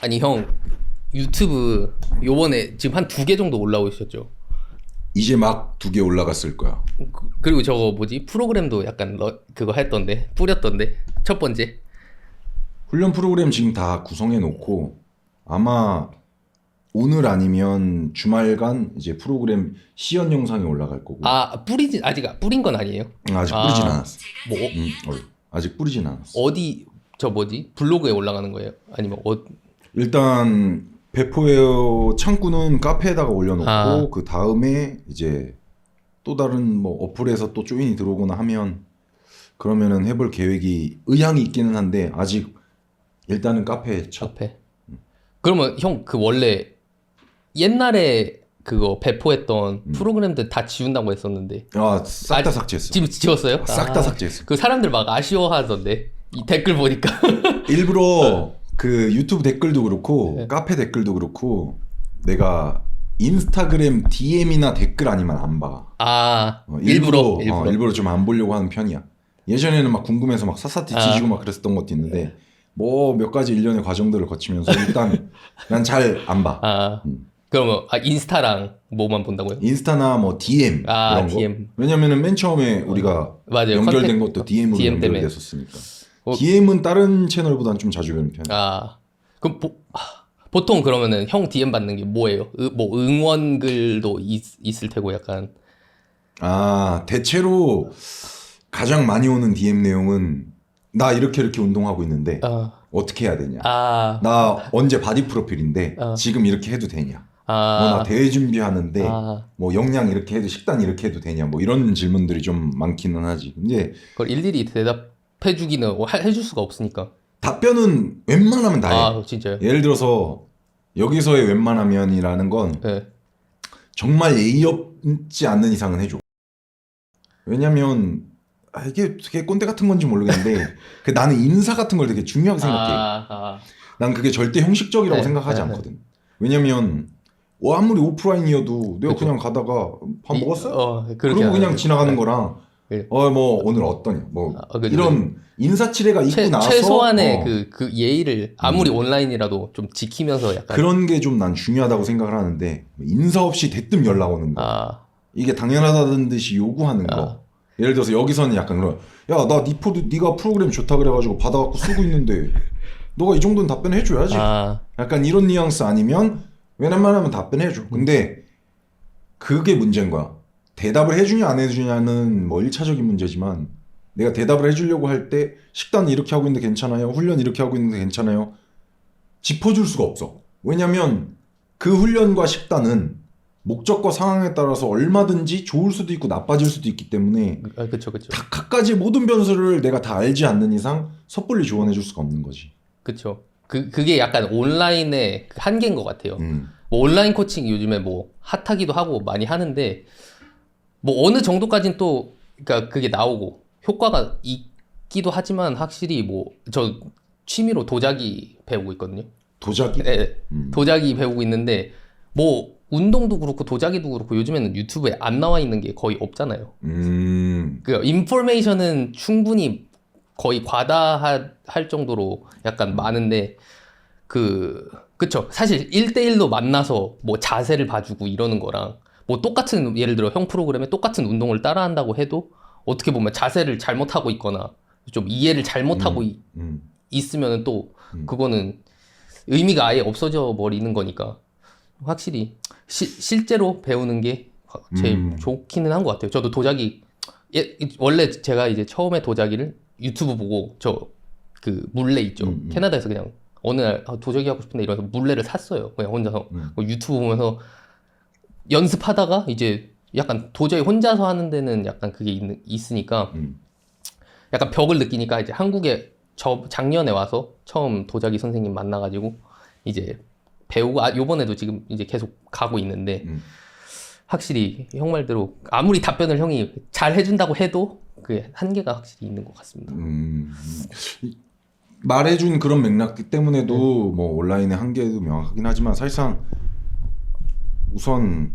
아니 형 유튜브 요번에 지금 한 2개 정도 올라오고 있었죠. 이제 막 2개 올라갔을 거야. 그리고 저거 뭐지 프로그램도 약간 그거 했던데 뿌렸던데 첫 번째. 훈련 프로그램 지금 다 구성해 놓고 아마 오늘 아니면 주말간 이제 프로그램 시연 영상이 올라갈 거고. 아 뿌리지 아직 뿌린 건 아니에요? 아직 뿌리진 않았어. 뭐 아직 뿌리진 않았어. 어디 저 뭐지 블로그에 올라가는 거예요? 아니면 일단 배포웨어 창구는 카페에다가 올려놓고 그 다음에 이제 또 다른 뭐 어플에서 또 조인이 들어오거나 하면 그러면은 해볼 계획이 의향이 있기는 한데 아직 일단은 카페에 첫. 카페. 그러면 형 그 원래 옛날에 그거 배포했던 프로그램들 다 지운다고 했었는데 싹 다 삭제했어. 지금 지웠어요? 싹 다 삭제했어. 그 사람들 막 아쉬워하던데 이 댓글 보니까. 일부러 그 유튜브 댓글도 그렇고 네. 카페 댓글도 그렇고 내가 인스타그램 DM이나 댓글 아니면 안 봐. 일부러 좀 안 보려고 하는 편이야. 예전에는 막 궁금해서 막 샅샅이 뒤지고 막 그랬었던 것도 있는데 뭐 몇 가지 일련의 과정들을 거치면서 일단 난 잘 안 봐. 그러면 인스타랑 뭐만 본다고요? 인스타나 뭐 DM 이런 DM. 거. 왜냐면은 맨 처음에 우리가 맞아요. 연결된 것도 DM으로 DM 때문에. 연결됐었으니까. DM은 다른 채널보다는 좀 자주 보는 편이야. 그럼 보통 그러면은 형 DM 받는 게 뭐예요? 뭐 응원글도 있을 테고 약간. 대체로 가장 많이 오는 DM 내용은 나 이렇게 운동하고 있는데 어떻게 해야 되냐. 나 언제 바디 프로필인데 지금 이렇게 해도 되냐. 나 대회 준비하는데 뭐 영양 이렇게 해도 식단 이렇게 해도 되냐. 뭐 이런 질문들이 좀 많기는 하지. 근데 그걸 일일이 대답해주기는 해줄 수가 없으니까. 답변은 웬만하면 다 해. 진짜요? 예를 들어서 여기서의 웬만하면이라는 건 네. 정말 예의 없지 않는 이상은 해줘. 왜냐면 이게 되게 꼰대 같은 건지 모르겠는데 나는 인사 같은 걸 되게 중요하게 생각해. 난 그게 절대 형식적이라고 생각하지 않거든. 왜냐면 아무리 오프라인이어도 내가 그냥 가다가 밥 먹었어? 그러고 그냥 지나가는 거랑 뭐 오늘 어떠냐 뭐 이런 인사치레가 있고 나서 최소한의 그 예의를 아무리 온라인이라도 좀 지키면서 약간 그런 게 좀 난 중요하다고 생각을 하는데 인사 없이 대뜸 연락 오는 거 이게 당연하다는 듯이 요구하는 거. 예를 들어서 여기서는 약간 그런 나 네가 프로그램 좋다 그래가지고 받아갖고 쓰고 있는데 너가 이 정도는 답변해줘야지. 약간 이런 뉘앙스 아니면 웬만하면 답변해줘. 근데 그게 문제인 거야. 대답을 해주냐 안 해주냐는 뭐 1차적인 문제지만 내가 대답을 해주려고 할 때 식단 이렇게 하고 있는데 괜찮아요? 훈련 이렇게 하고 있는데 괜찮아요? 짚어줄 수가 없어. 왜냐면 그 훈련과 식단은 목적과 상황에 따라서 얼마든지 좋을 수도 있고 나빠질 수도 있기 때문에 그쵸. 다 각가지 모든 변수를 내가 다 알지 않는 이상 섣불리 조언해줄 수가 없는 거지. 그쵸. 그게 약간 온라인의 한계인 것 같아요. 뭐 온라인 코칭 요즘에 뭐 핫하기도 하고 많이 하는데 뭐 어느 정도까지는 또 그러니까 그게 나오고 효과가 있기도 하지만 확실히 뭐 저 취미로 도자기 배우고 있거든요. 도자기? 네. 도자기 배우고 있는데 뭐 운동도 그렇고 도자기도 그렇고 요즘에는 유튜브에 안 나와 있는 게 거의 없잖아요. 그 인포메이션은 충분히 거의 과다할 정도로 약간 많은데 그쵸. 사실 1대1로 만나서 뭐 자세를 봐주고 이러는 거랑 뭐 똑같은 예를 들어 형 프로그램에 똑같은 운동을 따라한다고 해도 어떻게 보면 자세를 잘못하고 있거나 좀 이해를 잘못하고 있으면 또 그거는 의미가 아예 없어져 버리는 거니까 확실히 실제로 배우는 게 제일 좋기는 한 것 같아요. 저도 도자기 원래 제가 이제 처음에 도자기를 유튜브 보고 그 물레 있죠. 캐나다에서 그냥 어느 날 도자기 하고 싶은데 이러면서 물레를 샀어요. 그냥 혼자서 유튜브 보면서 연습하다가 이제 약간 도저히 혼자서 하는 데는 약간 그게 있으니까 약간 벽을 느끼니까 이제 한국에 작년에 와서 처음 도자기 선생님 만나가지고 이제 배우고 요번에도 지금 이제 계속 가고 있는데 확실히 형 말대로 아무리 답변을 형이 잘 해준다고 해도 그 한계가 확실히 있는 것 같습니다. 말해준 그런 맥락 때문에도 뭐 온라인의 한계도 명확하긴 하지만 사실상 우선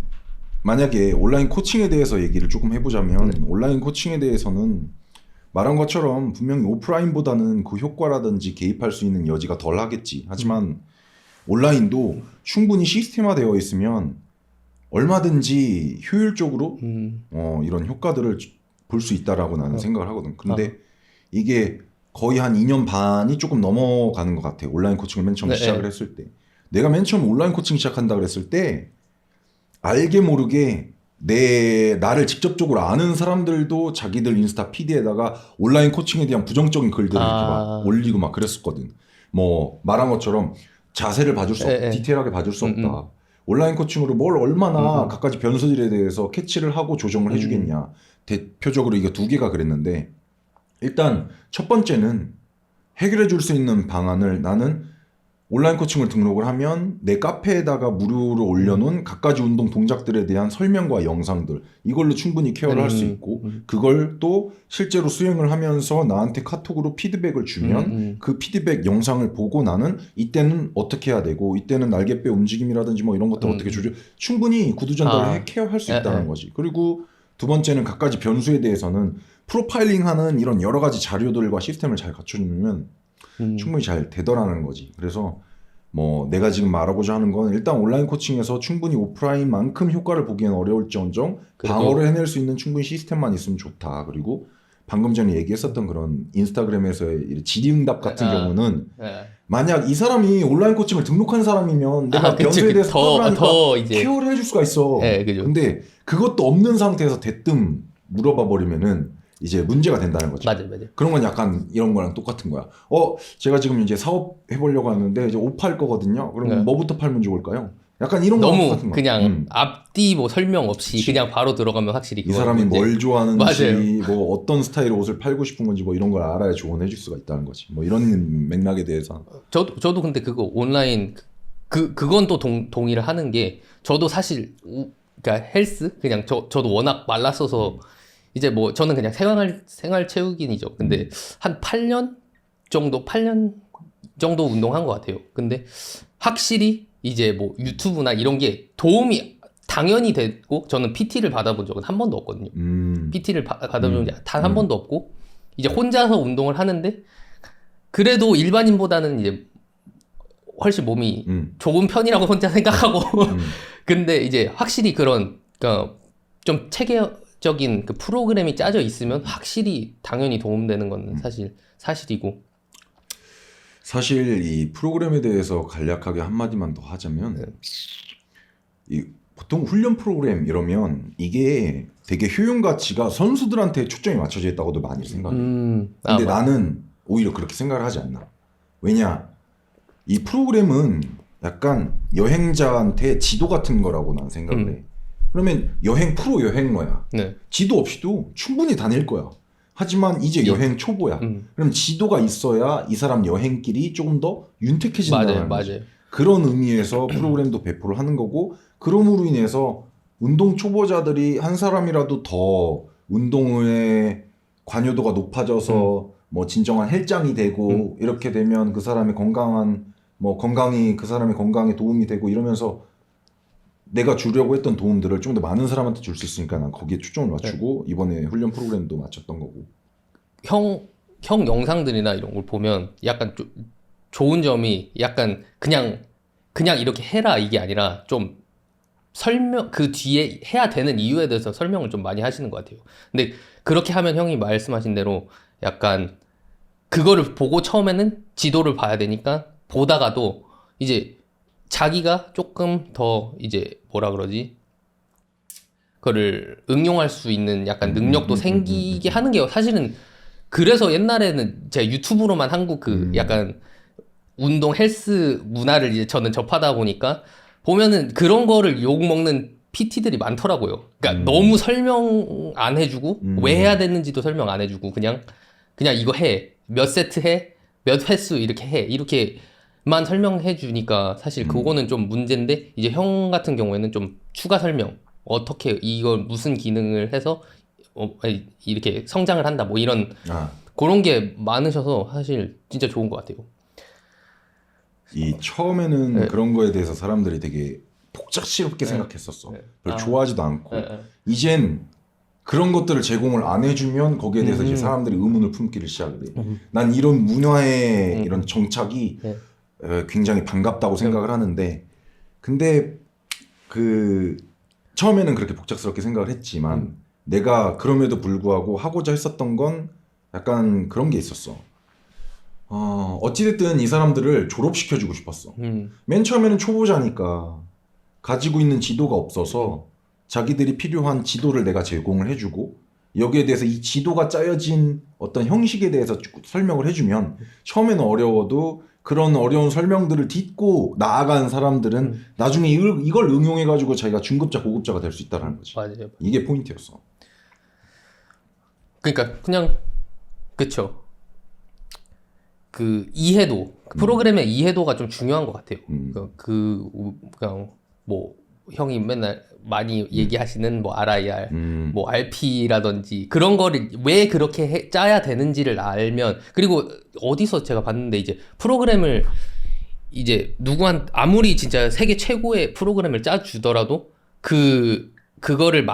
만약에 온라인 코칭에 대해서 얘기를 조금 해보자면 온라인 코칭에 대해서는 말한 것처럼 분명히 오프라인보다는 그 효과라든지 개입할 수 있는 여지가 덜 하겠지. 하지만 온라인도 충분히 시스템화되어 있으면 얼마든지 효율적으로 이런 효과들을 볼 수 있다라고 나는 생각을 하거든. 근데 이게 거의 한 2년 반이 조금 넘어가는 것 같아. 온라인 코칭을 맨 처음 시작을 했을 때. 내가 맨 처음 온라인 코칭 시작한다 그랬을 때 알게 모르게 나를 직접적으로 아는 사람들도 자기들 인스타 피드에다가 온라인 코칭에 대한 부정적인 글들을 이렇게 막 올리고 막 그랬었거든. 뭐 말한 것처럼 자세를 봐줄 수 없다. 디테일하게 봐줄 수 없다. 온라인 코칭으로 뭘 얼마나 갖가지 변수들에 대해서 캐치를 하고 조정을 해주겠냐. 대표적으로 이게 두 개가 그랬는데 일단 첫 번째는 해결해 줄 수 있는 방안을 나는 온라인 코칭을 등록을 하면 내 카페에다가 무료로 올려놓은 갖가지 운동 동작들에 대한 설명과 영상들 이걸로 충분히 케어를 할 수 있고 그걸 또 실제로 수행을 하면서 나한테 카톡으로 피드백을 주면 그 피드백 영상을 보고 나는 이때는 어떻게 해야 되고 이때는 날개뼈 움직임이라든지 뭐 이런 것들 어떻게 충분히 구두 전달을 케어할 수 있다는 거지. 그리고 두 번째는 갖가지 변수에 대해서는 프로파일링하는 이런 여러 가지 자료들과 시스템을 잘 갖춰주면 충분히 잘 되더라는 거지. 그래서 뭐 내가 지금 말하고자 하는 건 일단 온라인 코칭에서 충분히 오프라인만큼 효과를 보기엔 어려울지언정 방어를 해낼 수 있는 충분히 시스템만 있으면 좋다. 그리고 방금 전에 얘기했었던 그런 인스타그램에서의 질의응답 같은 경우는 만약 이 사람이 온라인 코칭을 등록한 사람이면 내가 변수에 대해서 더 케어를 해줄 수가 있어. 근데 그것도 없는 상태에서 대뜸 물어봐 버리면은 이제 문제가 된다는 거죠. 맞아요. 그런 건 약간 이런 거랑 똑같은 거야. 제가 지금 이제 사업 해보려고 하는데 이제 옷 팔 거거든요. 그럼 뭐부터 팔면 좋을까요? 약간 이런 거 너무 똑같은 그냥 앞뒤 뭐 설명 없이 그냥 바로 들어가면 확실히 이 사람이 뭘 좋아하는지 맞아요. 뭐 어떤 스타일의 옷을 팔고 싶은 건지 뭐 이런 걸 알아야 조언해 줄 수가 있다는 거지. 뭐 이런 맥락에 대해서 저도 근데 그거 온라인 그건 또 동의를 하는 게 저도 사실 그러니까 헬스 그냥 저도 워낙 말랐어서 이제 뭐 저는 그냥 생활 체육인이죠. 근데 한 8년 정도 운동한 것 같아요. 근데 확실히 이제 뭐 유튜브나 이런 게 도움이 당연히 됐고 저는 PT를 받아본 적은 한 번도 없거든요. PT를 받아본 적이 단 한 번도 없고 이제 혼자서 운동을 하는데 그래도 일반인보다는 이제 훨씬 몸이 좋은 편이라고 혼자 생각하고 근데 이제 확실히 그런 그러니까 좀 체계적인 그 프로그램이 짜져 있으면 확실히 당연히 도움되는 건 사실이고 사실 이 프로그램에 대해서 간략하게 한마디만 더 하자면 이 보통 훈련 프로그램 이러면 이게 되게 효용 가치가 선수들한테 초점이 맞춰져 있다고도 많이 생각해. 근데 나는 오히려 그렇게 생각을 하지 않나. 왜냐 이 프로그램은 약간 여행자한테 지도 같은 거라고 난 생각을 해. 그러면 프로 여행러야. 지도 없이도 충분히 다닐 거야. 하지만 이제 여행 초보야. 그럼 지도가 있어야 이 사람 여행길이 조금 더 윤택해진다는 거지. 그런 의미에서 프로그램도 배포를 하는 거고 그럼으로 인해서 운동 초보자들이 한 사람이라도 더 운동의 관여도가 높아져서 뭐 진정한 헬장이 되고 이렇게 되면 그 사람의 건강이 그 사람의 건강에 도움이 되고 이러면서 내가 주려고 했던 도움들을 좀 더 많은 사람한테 줄 수 있으니까 난 거기에 초점을 맞추고 이번에 훈련 프로그램도 맞췄던 거고. 형 영상들이나 이런 걸 보면 약간 좋은 점이 약간 그냥 이렇게 해라 이게 아니라 좀 설명 그 뒤에 해야 되는 이유에 대해서 설명을 좀 많이 하시는 것 같아요. 근데 그렇게 하면 형이 말씀하신 대로 약간 그거를 보고 처음에는 지도를 봐야 되니까 보다가도 이제 자기가 조금 더 이제 뭐라 그러지? 그거를 응용할 수 있는 약간 능력도 생기게 하는 게 사실은 그래서 옛날에는 제가 유튜브로만 한국 그 약간 운동 헬스 문화를 이제 저는 접하다 보니까 보면은 그런 거를 욕먹는 PT들이 많더라고요. 그러니까 너무 설명 안 해주고 왜 해야 되는지도 설명 안 해주고 그냥 이거 해. 몇 세트 해. 몇 횟수 이렇게 해. 이렇게만 설명해 주니까 사실 그거는 좀 문제인데 이제 형 같은 경우에는 좀 추가 설명 어떻게 이걸 무슨 기능을 해서 이렇게 성장을 한다 뭐 이런 그런 게 많으셔서 사실 진짜 좋은 것 같아요. 이 처음에는 그런 거에 대해서 사람들이 되게 복잡스럽게 생각했었어. 별로 좋아하지도 않고 이젠 그런 것들을 제공을 안 해주면 거기에 대해서 이제 사람들이 의문을 품기를 시작을 해. 난 이런 문화의 이런 정착이 굉장히 반갑다고 생각을 하는데 근데 그 처음에는 그렇게 복잡스럽게 생각을 했지만 내가 그럼에도 불구하고 하고자 했었던 건 약간 그런 게 있었어. 어찌됐든 이 사람들을 졸업시켜주고 싶었어. 맨 처음에는 초보자니까 가지고 있는 지도가 없어서 자기들이 필요한 지도를 내가 제공을 해주고 여기에 대해서 이 지도가 짜여진 어떤 형식에 대해서 설명을 해주면 처음에는 어려워도 그런 어려운 설명들을 딛고 나아간 사람들은 나중에 이걸 응용해가지고 자기가 중급자, 고급자가 될 수 있다는 거지. 맞아요. 이게 포인트였어. 그러니까 그냥 그쵸. 그 이해도 프로그램의 이해도가 좀 중요한 것 같아요. 그냥 뭐 형이 맨날 많이 얘기하시는 뭐 RIR, 뭐 RP라든지 그런 거를 왜 그렇게 짜야 되는지를 알면 그리고 어디서 제가 봤는데 이제 프로그램을 이제 아무리 진짜 세계 최고의 프로그램을 짜주더라도 그거를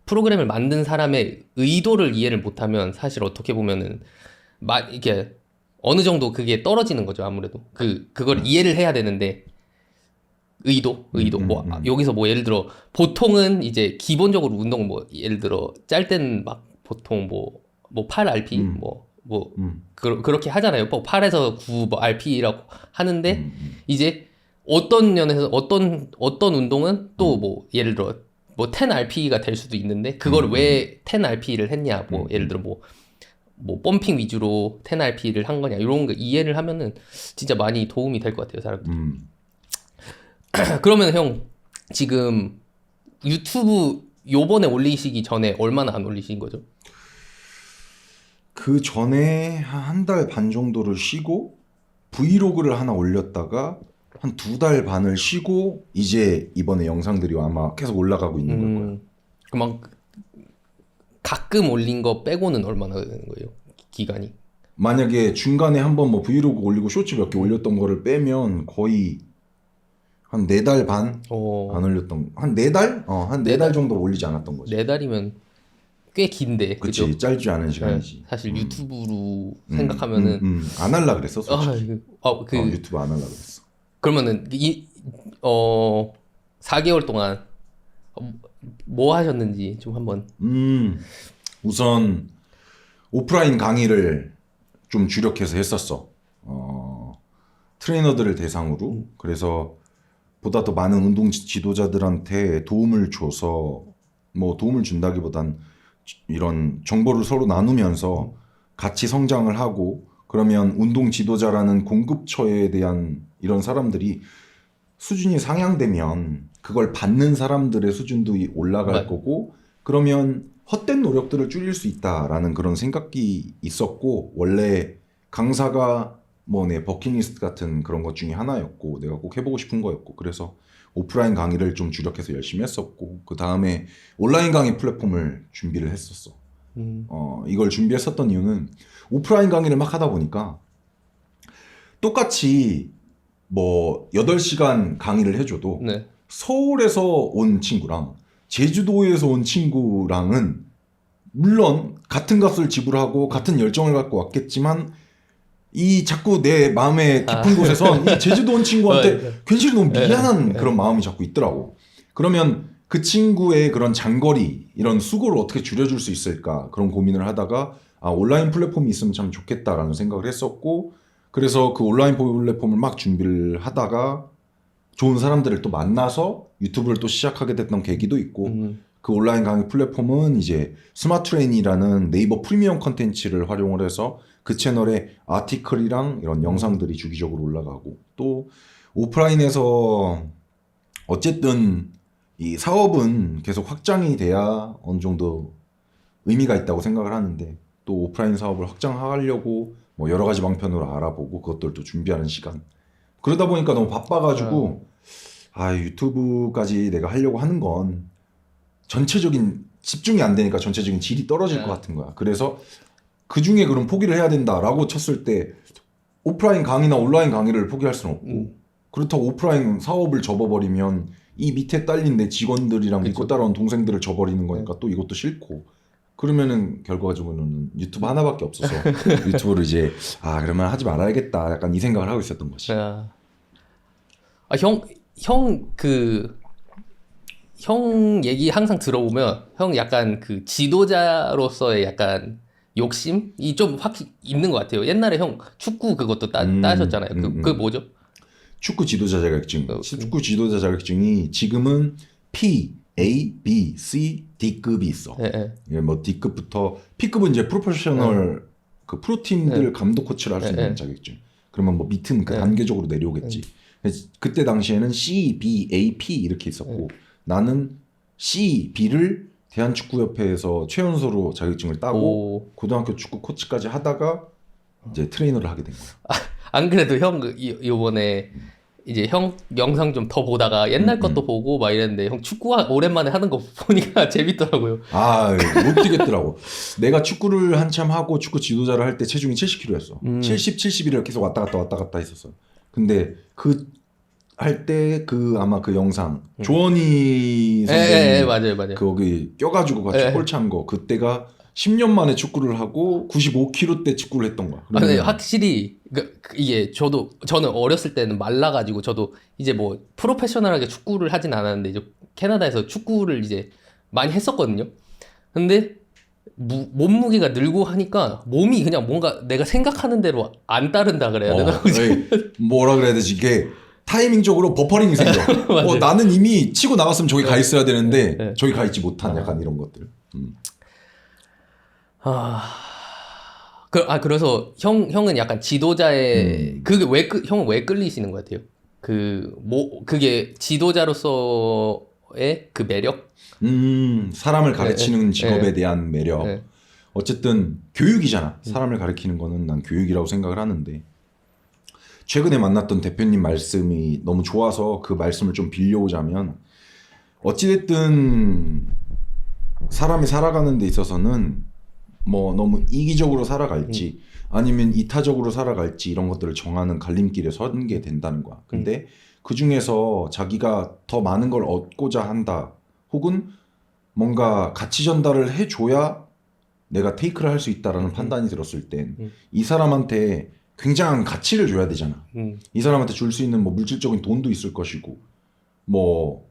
프로그램을 만든 사람의 의도를 이해를 못하면 사실 어떻게 보면은 이게 어느 정도 그게 떨어지는 거죠. 아무래도 그걸 이해를 해야 되는데 의도 뭐 여기서 뭐 예를 들어 보통은 이제 기본적으로 운동 뭐 예를 들어 짤 때는 막 보통 뭐 8RP 그렇게 하잖아요. 8에서 9 뭐 RP라고 하는데 이제 어떤 면에서 어떤 운동은 또 뭐 예를 들어 뭐 10RP가 될 수도 있는데 그걸 왜 10RP를 했냐 뭐 예를 들어 뭐 펌핑 위주로 10RP를 한 거냐 이런 거 이해를 하면은 진짜 많이 도움이 될 것 같아요 사람들. 그러면 형 지금 유튜브 요번에 올리시기 전에 얼마나 안 올리신 거죠? 그 전에 한 달 반 정도를 쉬고 브이로그를 하나 올렸다가 한 2달 반을 쉬고 이제 이번에 영상들이 아마 계속 올라가고 있는 걸 거예요. 그럼 가끔 올린 거 빼고는 얼마나 되는 거예요? 기간이? 만약에 중간에 한번 뭐 브이로그 올리고 쇼츠 몇 개 올렸던 거를 빼면 거의 한 4달 반 안 올렸던 한 4달? 한 4달 정도 올리지 않았던 거지. 4달이면 꽤 긴데. 그치 그죠? 짧지 않은 시간이지. 네, 사실 유튜브로 생각하면은 안 할라 그랬어 솔직히. 유튜브 안 할라 그랬어. 그러면은 4개월 동안 뭐 하셨는지 좀 한번. 우선 오프라인 강의를 좀 주력해서 했었어. 트레이너들을 대상으로. 그래서 보다 더 많은 운동 지도자들한테 도움을 줘서 뭐 도움을 준다기보단 이런 정보를 서로 나누면서 같이 성장을 하고 그러면 운동 지도자라는 공급처에 대한 이런 사람들이 수준이 상향되면 그걸 받는 사람들의 수준도 올라갈 거고 그러면 헛된 노력들을 줄일 수 있다라는 그런 생각이 있었고 원래 강사가 뭐 내 버킷리스트 같은 그런 것 중에 하나였고 내가 꼭 해보고 싶은 거였고 그래서 오프라인 강의를 좀 주력해서 열심히 했었고 그 다음에 온라인 강의 플랫폼을 준비를 했었어. 이걸 준비했었던 이유는 오프라인 강의를 막 하다 보니까 똑같이 뭐 8시간 강의를 해줘도 네. 서울에서 온 친구랑 제주도에서 온 친구랑은 물론 같은 값을 지불하고 같은 열정을 갖고 왔겠지만 이 자꾸 내 마음의 깊은 곳에선 이 제주도 온 친구한테 괜시리 너무 미안한 그런 마음이 자꾸 있더라고. 그러면 그 친구의 그런 장거리 이런 수고를 어떻게 줄여줄 수 있을까 그런 고민을 하다가 온라인 플랫폼이 있으면 참 좋겠다라는 생각을 했었고 그래서 그 온라인 플랫폼을 막 준비를 하다가 좋은 사람들을 또 만나서 유튜브를 또 시작하게 됐던 계기도 있고 그 온라인 강의 플랫폼은 이제 스마트트레인이라는 네이버 프리미엄 컨텐츠를 활용을 해서 그 채널에 아티클이랑 이런 영상들이 주기적으로 올라가고 또 오프라인에서 어쨌든 이 사업은 계속 확장이 돼야 어느 정도 의미가 있다고 생각을 하는데 또 오프라인 사업을 확장하려고 뭐 여러 가지 방편으로 알아보고 그것들도 준비하는 시간 그러다 보니까 너무 바빠가지고 유튜브까지 내가 하려고 하는 건 전체적인 집중이 안 되니까 전체적인 질이 떨어질 것 같은 거야. 그래서 그 중에 그럼 포기를 해야 된다라고 쳤을 때 오프라인 강의나 온라인 강의를 포기할 수는 없고 그렇다고 오프라인 사업을 접어버리면 이 밑에 딸린 내 직원들이랑 믿고 따라온 동생들을 저버리는 거니까 또 이것도 싫고 그러면은 결과적으로는 유튜브 하나밖에 없어서 유튜브를 이제 그러면 하지 말아야겠다 약간 이 생각을 하고 있었던 거지. 형 얘기 항상 들어보면 형 약간 그 지도자로서의 약간 욕심이 좀 확실히 있는 것 같아요. 옛날에 형 축구 그것도 따셨잖아요. 그 뭐죠? 축구 지도자 자격증. 축구 지도자 자격증이 지금은 P, A, B, C, D급이 있어. 뭐 D급부터 P급은 이제 프로페셔널 그 프로팀들 감독 코치를 할 수 있는 자격증. 그러면 뭐 밑은 그 단계적으로 내려오겠지. 그때 당시에는 C, B, A, P 이렇게 있었고 나는 C, B를 대한축구협회에서 최연소로 자격증을 따고 고등학교 축구 코치까지 하다가 이제 트레이너를 하게 된 거야. 안 그래도 형 요번에 이제 형 영상 좀 더 보다가 옛날 것도 보고 막 이랬는데 형 축구 오랜만에 하는 거 보니까 재밌더라고요. 못 뛰겠더라고. 내가 축구를 한참 하고 축구 지도자를 할 때 체중이 70kg였어. 70, 71을 계속 왔다 갔다 했었어. 근데 할 때 아마 그 영상 조원희 선생님 맞아요. 거기 껴가지고 같이 골 찬 거 그때가 10년 만에 축구를 하고 95kg 때 축구를 했던 거야. 근데 확실히 이게 저는 어렸을 때는 말라가지고 저도 이제 뭐 프로페셔널하게 축구를 하진 않았는데 이제 캐나다에서 축구를 이제 많이 했었거든요. 근데 몸무게가 늘고 하니까 몸이 그냥 뭔가 내가 생각하는 대로 안 따른다 그래야 되나? 뭐라 그래야 되지 이게 타이밍적으로 버퍼링이 생겨. 나는 이미 치고 나갔으면 저기 가 있어야 되는데 저기 가 있지 못한 약간 이런 것들. 그래서 형은 약간 지도자의 형은 왜 끌리시는 것 같아요? 그게 지도자로서의 그 매력? 사람을 가르치는 직업에 대한 매력. 어쨌든 교육이잖아. 사람을 가르치는 거는 난 교육이라고 생각을 하는데 최근에 만났던 대표님 말씀이 너무 좋아서 그 말씀을 좀 빌려오자면 어찌됐든 사람이 살아가는 데 있어서는 뭐 너무 이기적으로 살아갈지 아니면 이타적으로 살아갈지 이런 것들을 정하는 갈림길에 선 게 된다는 거야. 근데 그 중에서 자기가 더 많은 걸 얻고자 한다 혹은 뭔가 가치 전달을 해줘야 내가 테이크를 할 수 있다라는 판단이 들었을 땐 이 사람한테 굉장한 가치를 줘야 되잖아. 이 사람한테 줄 수 있는 뭐 물질적인 돈도 있을 것이고 뭐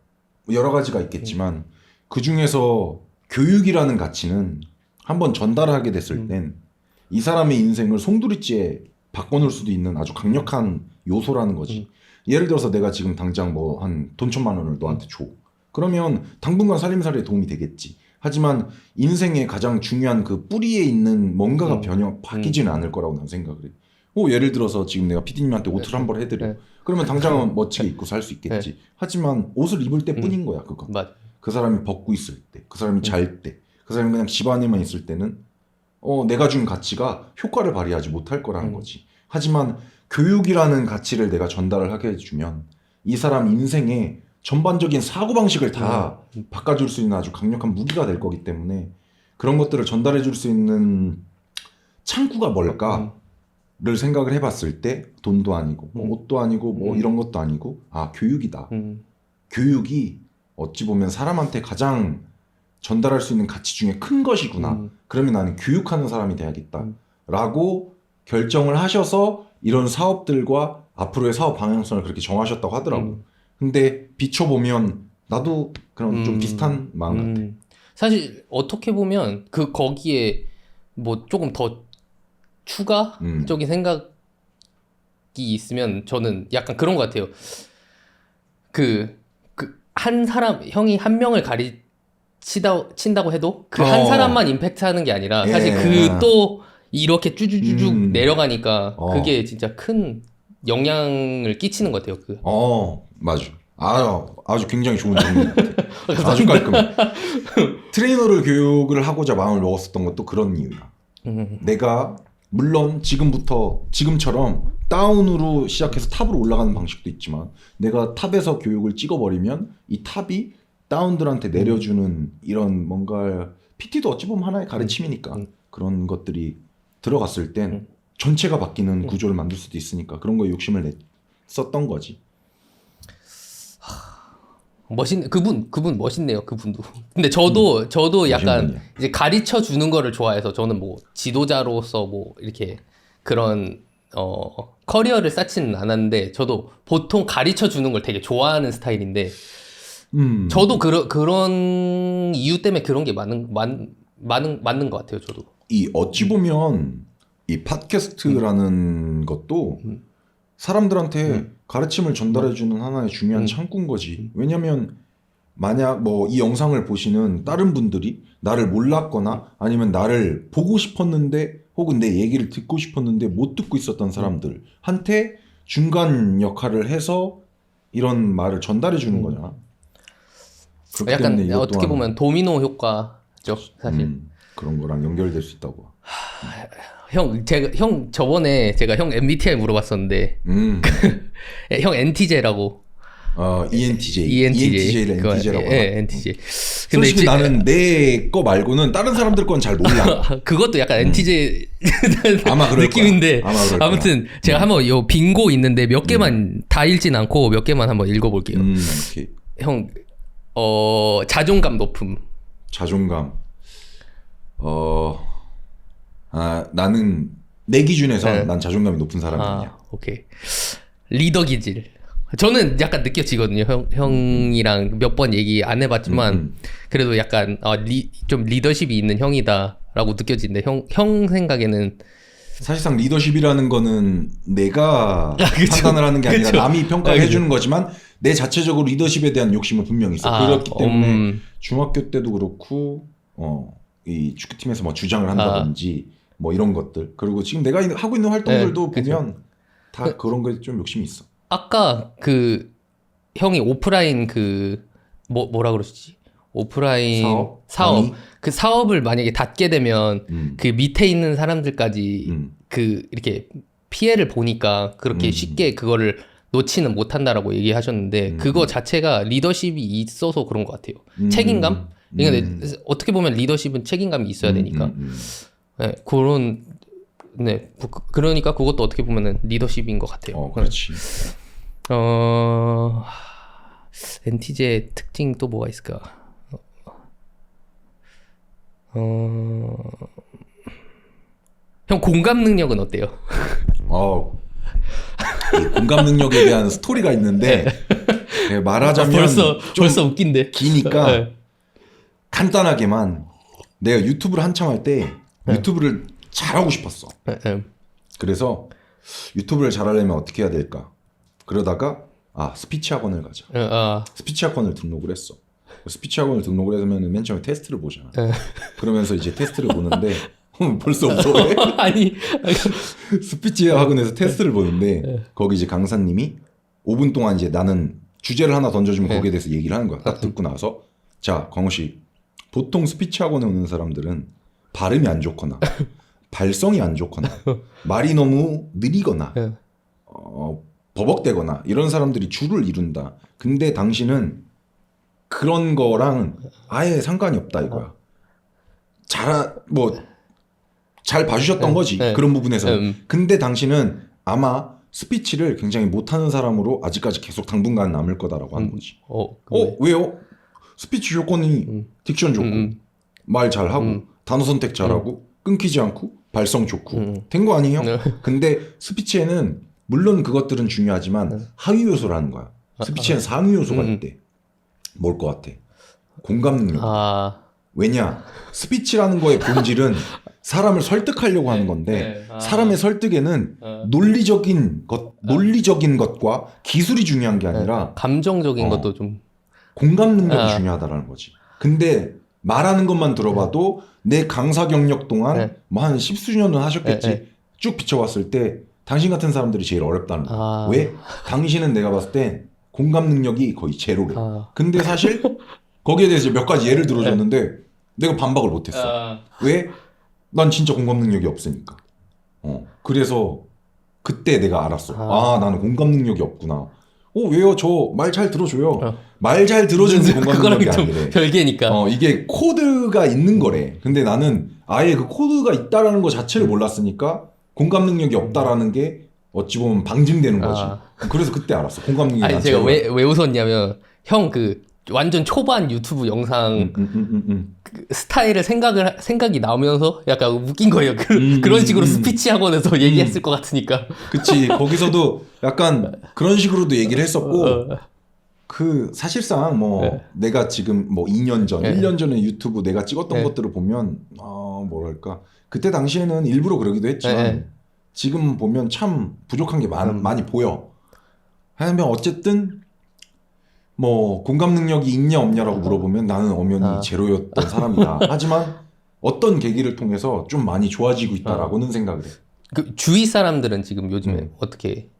여러 가지가 있겠지만 그 중에서 교육이라는 가치는 한번 전달하게 됐을 땐 이 사람의 인생을 송두리째 바꿔놓을 수도 있는 아주 강력한 요소라는 거지. 예를 들어서 내가 지금 당장 뭐 한 돈 1,000만 원을 너한테 줘. 그러면 당분간 살림살이에 도움이 되겠지. 하지만 인생의 가장 중요한 그 뿌리에 있는 뭔가가 바뀌지는 않을 거라고 난 생각을 해. 예를 들어서 지금 내가 PD님한테 옷을 한 벌 해드려. 그러면 당장은 멋지게 입고 살 수 있겠지. 하지만 옷을 입을 때뿐인 거야 그거. 그 사람이 벗고 있을 때, 그 사람이 잘 때, 그 사람이 그냥 집 안에만 있을 때는 내가 준 가치가 효과를 발휘하지 못할 거라는 거지. 하지만 교육이라는 가치를 내가 전달을 하게 해주면 이 사람 인생의 전반적인 사고방식을 다 바꿔줄 수 있는 아주 강력한 무기가 될 거기 때문에 그런 것들을 전달해 줄 수 있는 창구가 뭘까를 생각을 해봤을 때 돈도 아니고 뭐 옷도 아니고 뭐 이런 것도 아니고 교육이다. 교육이 어찌 보면 사람한테 가장 전달할 수 있는 가치 중에 큰 것이구나. 그러면 나는 교육하는 사람이 돼야겠다. 라고 결정을 하셔서 이런 사업들과 앞으로의 사업 방향성을 그렇게 정하셨다고 하더라고요. 근데 비춰보면 나도 그런 좀 비슷한 마음 같아. 사실 어떻게 보면 거기에 뭐 조금 더 추가적인 생각이 있으면 저는 약간 그런 것 같아요. 한 사람, 형이 한 명을 친다고 해도 그 한 사람만 임팩트하는 게 아니라 사실 또 이렇게 쭈쭈쭈쭉 내려가니까 그게 진짜 큰 영향을 끼치는 것 같아요. 맞아. 아주 굉장히 좋은 질문 같아. 아주 깔끔해. 트레이너를 교육을 하고자 마음을 먹었었던 것도 그런 이유야. 내가 물론 지금처럼 다운으로 시작해서 탑으로 올라가는 방식도 있지만 내가 탑에서 교육을 찍어버리면 이 탑이 다운들한테 내려주는 이런 뭔가 PT도 어찌 보면 하나의 가르침이니까 그런 것들이 들어갔을 땐 전체가 바뀌는 구조를 만들 수도 있으니까 그런 거에 욕심을 냈었던 거지. 그분 멋있네요. 그분도. 근데 저도 약간 분이야. 이제 가르쳐 주는 거를 좋아해서 저는 뭐 지도자로서 뭐 이렇게 그런 커리어를 쌓지는 않았는데 저도 보통 가르쳐 주는 걸 되게 좋아하는 스타일인데 저도 그런 이유 때문에 그런 게 맞는 것 같아요. 저도. 이 어찌 보면 이 팟캐스트라는 것도 사람들한테 가르침을 전달해주는 하나의 중요한 창구인 거지. 왜냐면 만약 뭐 이 영상을 보시는 다른 분들이 나를 몰랐거나 아니면 나를 보고 싶었는데 혹은 내 얘기를 듣고 싶었는데 못 듣고 있었던 사람들한테 중간 역할을 해서 이런 말을 전달해 주는 거잖아. 그렇기 약간 때문에 이것 어떻게 또한 보면 도미노 효과죠, 사실. 그런 거랑 연결될 수 있다고. 형 저번에 제가 형 MBTI 물어봤었는데 형 NTJ라고. ENTJ를 NTJ라고 하나? 예, NTJ. 솔직히 나는 내 거 말고는 다른 사람들 건 잘 몰라. 그것도 약간 NTJ 아마 그럴 느낌인데 거야. 아마 그럴 아무튼 거야. 제가 한번 요 빙고 있는데 몇 개만 다 읽진 않고 몇 개만 한번 읽어볼게요. 오케이. 형 자존감 높음. 자존감. 나는 내 기준에서 네. 난 자존감이 높은 사람이 아니야. 오케이. 리더 기질. 저는 약간 느껴지거든요. 형이랑 몇 번 얘기 안 해봤지만 그래도 약간 좀 리더십이 있는 형이다라고 느껴지는데 형 생각에는 사실상 리더십이라는 거는 내가 그쵸. 판단을 하는 게 아니라 그쵸. 남이 평가해 주는 거지만 내 자체적으로 리더십에 대한 욕심은 분명히 있어. 그렇기 때문에 중학교 때도 그렇고 이 축구팀에서 뭐 주장을 한다든지 뭐 이런 것들 그리고 지금 내가 하고 있는 활동들도 보면 다 그런 거에 좀 욕심이 있어. 아까 그 형이 오프라인 뭐라 그러시지? 오프라인 사업. 그 사업을 만약에 닫게 되면 그 밑에 있는 사람들까지 이렇게 피해를 보니까 그렇게 쉽게 그거를 놓지는 못한다라고 얘기하셨는데 그거 자체가 리더십이 있어서 그런 것 같아요. 책임감? 그러니까 어떻게 보면 리더십은 책임감이 있어야 되니까. 네, 그러니까 그것도 어떻게 보면은 리더십인 것 같아요. 그렇지. NTJ 특징 또 뭐가 있을까? 형 공감 능력은 어때요? 이 공감 능력에 대한 스토리가 있는데 말하자면 벌써 웃긴데 기니까 네. 간단하게만 내가 유튜브를 한참 할 때 유튜브를 잘하고 싶었어. 그래서 유튜브를 잘하려면 어떻게 해야 될까? 그러다가 스피치 학원을 가자. 스피치 학원을 등록을 했어. 스피치 학원을 등록을 하면 맨 처음에 테스트를 보잖아. 그러면서 이제 테스트를 보는데 벌써 무서워해? 아니 스피치 학원에서 테스트를 보는데 거기 이제 강사님이 5분 동안 이제 나는 주제를 하나 던져주면 거기에 대해서 얘기를 하는 거야. 딱 듣고 나서 자 광호 씨 보통 스피치 학원에 오는 사람들은 발음이 안 좋거나 발성이 안 좋거나 말이 너무 느리거나 버벅대거나 이런 사람들이 주를 이룬다. 근데 당신은 그런 거랑 아예 상관이 없다 이거야. 잘 봐주셨던 거지. 그런 부분에서는. 근데 당신은 아마 스피치를 굉장히 못하는 사람으로 아직까지 계속 당분간 남을 거다라고 하는 거지. 왜요? 스피치 조건이 딕션 좋고 말 잘하고 단어 선택 잘하고 끊기지 않고 발성 좋고 된 거 아니에요? 근데 스피치에는 물론 그것들은 중요하지만 하위 요소라는 거야. 스피치에는 상위 요소가 있대. 뭘 것 같아? 공감 능력. 왜냐? 스피치라는 거의 본질은 사람을 설득하려고 하는 건데 사람의 설득에는 논리적인 것과 기술이 중요한 게 아니라 감정적인 것도 좀 공감 능력이 중요하다라는 거지. 근데 말하는 것만 들어봐도 내 강사 경력 동안 뭐 한 10수년은 하셨겠지. 쭉 비춰봤을 때 당신 같은 사람들이 제일 어렵다는 거야. 왜? 당신은 내가 봤을 때 공감 능력이 거의 제로래. 근데 사실 거기에 대해서 몇 가지 예를 들어줬는데 내가 반박을 못했어. 왜? 난 진짜 공감 능력이 없으니까. 그래서 그때 내가 알았어. 나는 공감 능력이 없구나. 왜요? 저 말 잘 들어줘요. 말 잘 들어주는 게 공감 능력이 아니래. 별개니까. 이게 코드가 있는 거래. 근데 나는 아예 그 코드가 있다라는 거 자체를 몰랐으니까 공감 능력이 없다라는 게 어찌 보면 방증되는 거지. 그래서 그때 알았어. 공감 능력이 아니 제가 왜 웃었냐면 형 완전 초반 유튜브 영상 그 스타일을 생각이 나면서 약간 웃긴 거예요. 그런 식으로 스피치 학원에서 얘기했을 것 같으니까. 그치. 거기서도 약간 그런 식으로도 얘기를 했었고 그 사실상 뭐 네. 내가 지금 뭐 2년 전, 네. 1년 전에 유튜브 내가 찍었던 네. 것들을 보면 뭐랄까 그때 당시에는 일부러 그러기도 했지만 네. 지금 보면 참 부족한 게 많이 보여. 하면 어쨌든 뭐 공감 능력이 있냐 없냐라고 물어보면 나는 엄연히 제로였던 사람이다. 하지만 어떤 계기를 통해서 좀 많이 좋아지고 있다라고는 생각을 해. 그 주위 사람들은 지금 요즘에 어떻게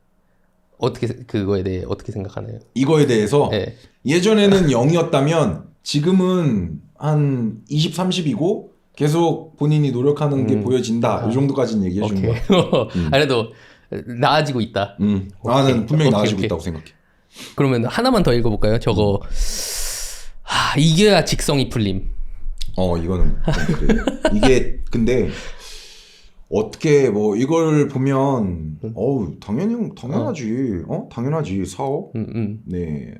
그거에 대해 어떻게 생각하나요? 이거에 대해서 네. 예전에는 0이었다면 지금은 한 20, 30이고 계속 본인이 노력하는 게 보여진다. 이 정도까지는 얘기해 주는 거야. 그래도 나아지고 있다. 나는 분명히 나아지고 있다고 생각해. 그러면 하나만 더 읽어볼까요? 저거 이겨야 직성이 풀림. 이거는 좀 그래. 이게 근데 어떻게 뭐 이걸 보면 당연하지. 당연하지. 사업, 네,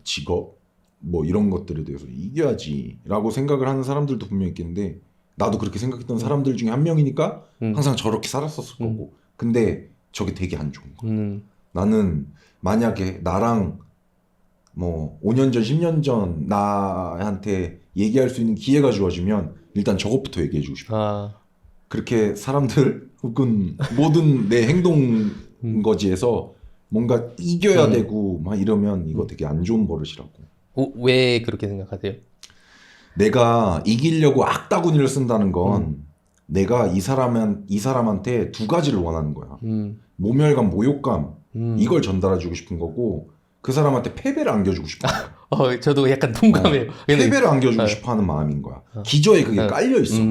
직업 뭐 이런 것들에 대해서 이겨야지라고 생각을 하는 사람들도 분명히 있겠는데 나도 그렇게 생각했던 사람들 중에 한 명이니까 항상 저렇게 살았었을 거고. 근데 저게 되게 안 좋은 거야. 나는 만약에 나랑 뭐 5년 전, 10년 전 나한테 얘기할 수 있는 기회가 주어지면 일단 저것부터 얘기해주고 싶어. 그렇게 사람들 혹은 모든 내 행동 거지에서 뭔가 이겨야 되고 막 이러면 이거 되게 안 좋은 버릇이라고. 왜 그렇게 생각하세요? 내가 이기려고 악다구니를 쓴다는 건 내가 이 사람한테 두 가지를 원하는 거야. 모멸감, 모욕감 이걸 전달해주고 싶은 거고 그 사람한테 패배를 안겨주고 싶은 거야. 저도 약간 동감해요. 패배를 안겨주고 싶어하는 마음인 거야. 기저에 그게 깔려 있어.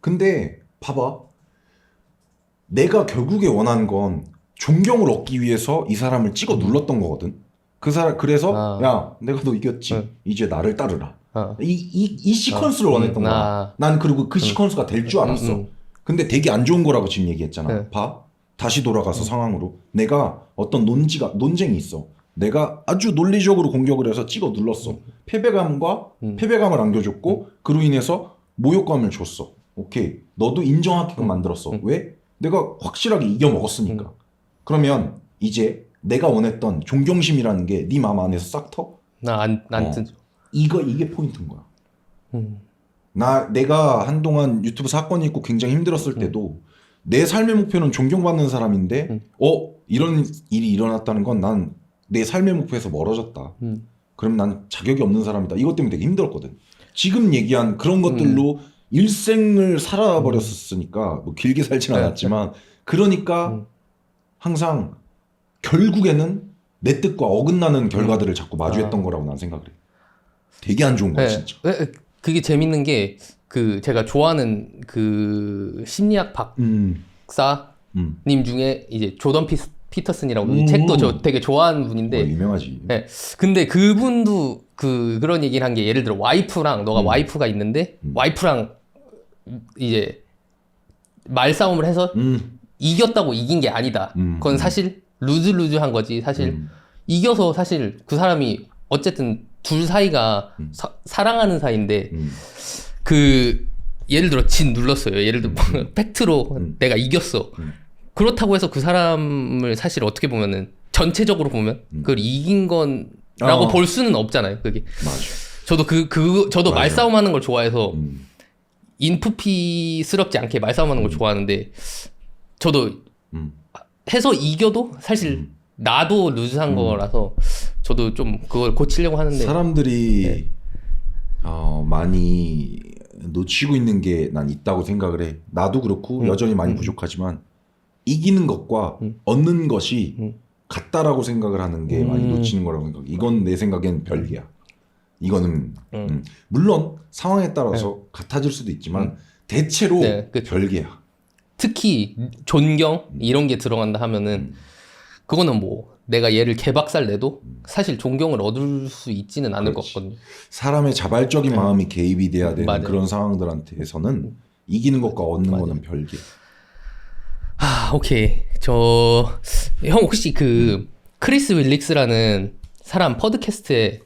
근데 봐봐, 내가 결국에 원하는 건 존경을 얻기 위해서 이 사람을 찍어 눌렀던 거거든. 그래서 야, 내가 너 이겼지. 이제 나를 따르라. 이 시퀀스를 원했던 거야. 난 그리고 그 시퀀스가 될 줄 알았어. 근데 되게 안 좋은 거라고 지금 얘기했잖아. 봐. 다시 돌아가서 상황으로 내가 어떤 논쟁이 있어. 내가 아주 논리적으로 공격을 해서 찍어 눌렀어. 패배감을 안겨줬고 그로 인해서 모욕감을 줬어. 오케이. 너도 인정하게끔 만들었어. 왜? 내가 확실하게 이겨 먹었으니까. 그러면 이제 내가 원했던 존경심이라는 게 네 마음 안에서 싹 터? 안 뜨죠. 이게 포인트인 거야. 내가 한동안 유튜브 사건이 있고 굉장히 힘들었을 때도 내 삶의 목표는 존경받는 사람인데 이런 일이 일어났다는 건 난 내 삶의 목표에서 멀어졌다. 그럼 난 자격이 없는 사람이다. 이것 때문에 되게 힘들었거든. 지금 얘기한 그런 것들로 일생을 살아버렸으니까 뭐 길게 살진 않았지만 그러니까 항상 결국에는 내 뜻과 어긋나는 결과들을 자꾸 마주했던 거라고 난 생각을 해. 되게 안 좋은 거야 진짜. 그게 재밌는 게 제가 좋아하는 그 심리학 박사님 중에 이제 조던 피터슨이라고 책도 저 되게 좋아하는 분인데 유명하지. 네. 근데 그분도 그런 얘기를 한 게 예를 들어 와이프랑 너가 와이프가 있는데 와이프랑 이제 말싸움을 해서 이겼다고 이긴 게 아니다. 그건 사실 루즈한 거지. 사실 이겨서 사실 그 사람이 어쨌든 둘 사이가 사랑하는 사이인데 예를 들어 진 눌렀어요. 예를 들어 팩트로 내가 이겼어. 그렇다고 해서 그 사람을 사실 어떻게 보면은 전체적으로 보면 그걸 이긴 건라고 볼 수는 없잖아요. 그게. 맞아. 저도 맞아. 말싸움하는 걸 좋아해서 인프피스럽지 않게 말싸움하는 걸 좋아하는데 저도 해서 이겨도 사실 나도 루즈한 거라서 저도 좀 그걸 고치려고 하는데 사람들이 많이 놓치고 있는 게 난 있다고 생각을 해. 나도 그렇고 여전히 많이 부족하지만 이기는 것과 얻는 것이 같다라고 생각을 하는 게 많이 놓치는 거라고 생각해. 이건 내 생각엔 별개야. 이거는 물론 상황에 따라서 같아질 수도 있지만 대체로 별개야. 특히 존경 이런 게 들어간다 하면은 그거는 뭐 내가 얘를 개박살 내도 사실 존경을 얻을 수 있지는 않을 것 같거든요. 사람의 자발적인 마음이 개입이 돼야 되는 그런 상황들한테서는 이기는 것과 얻는 거는 별개. 오케이. 형 혹시 크리스 윌릭스라는 사람 팟캐스트에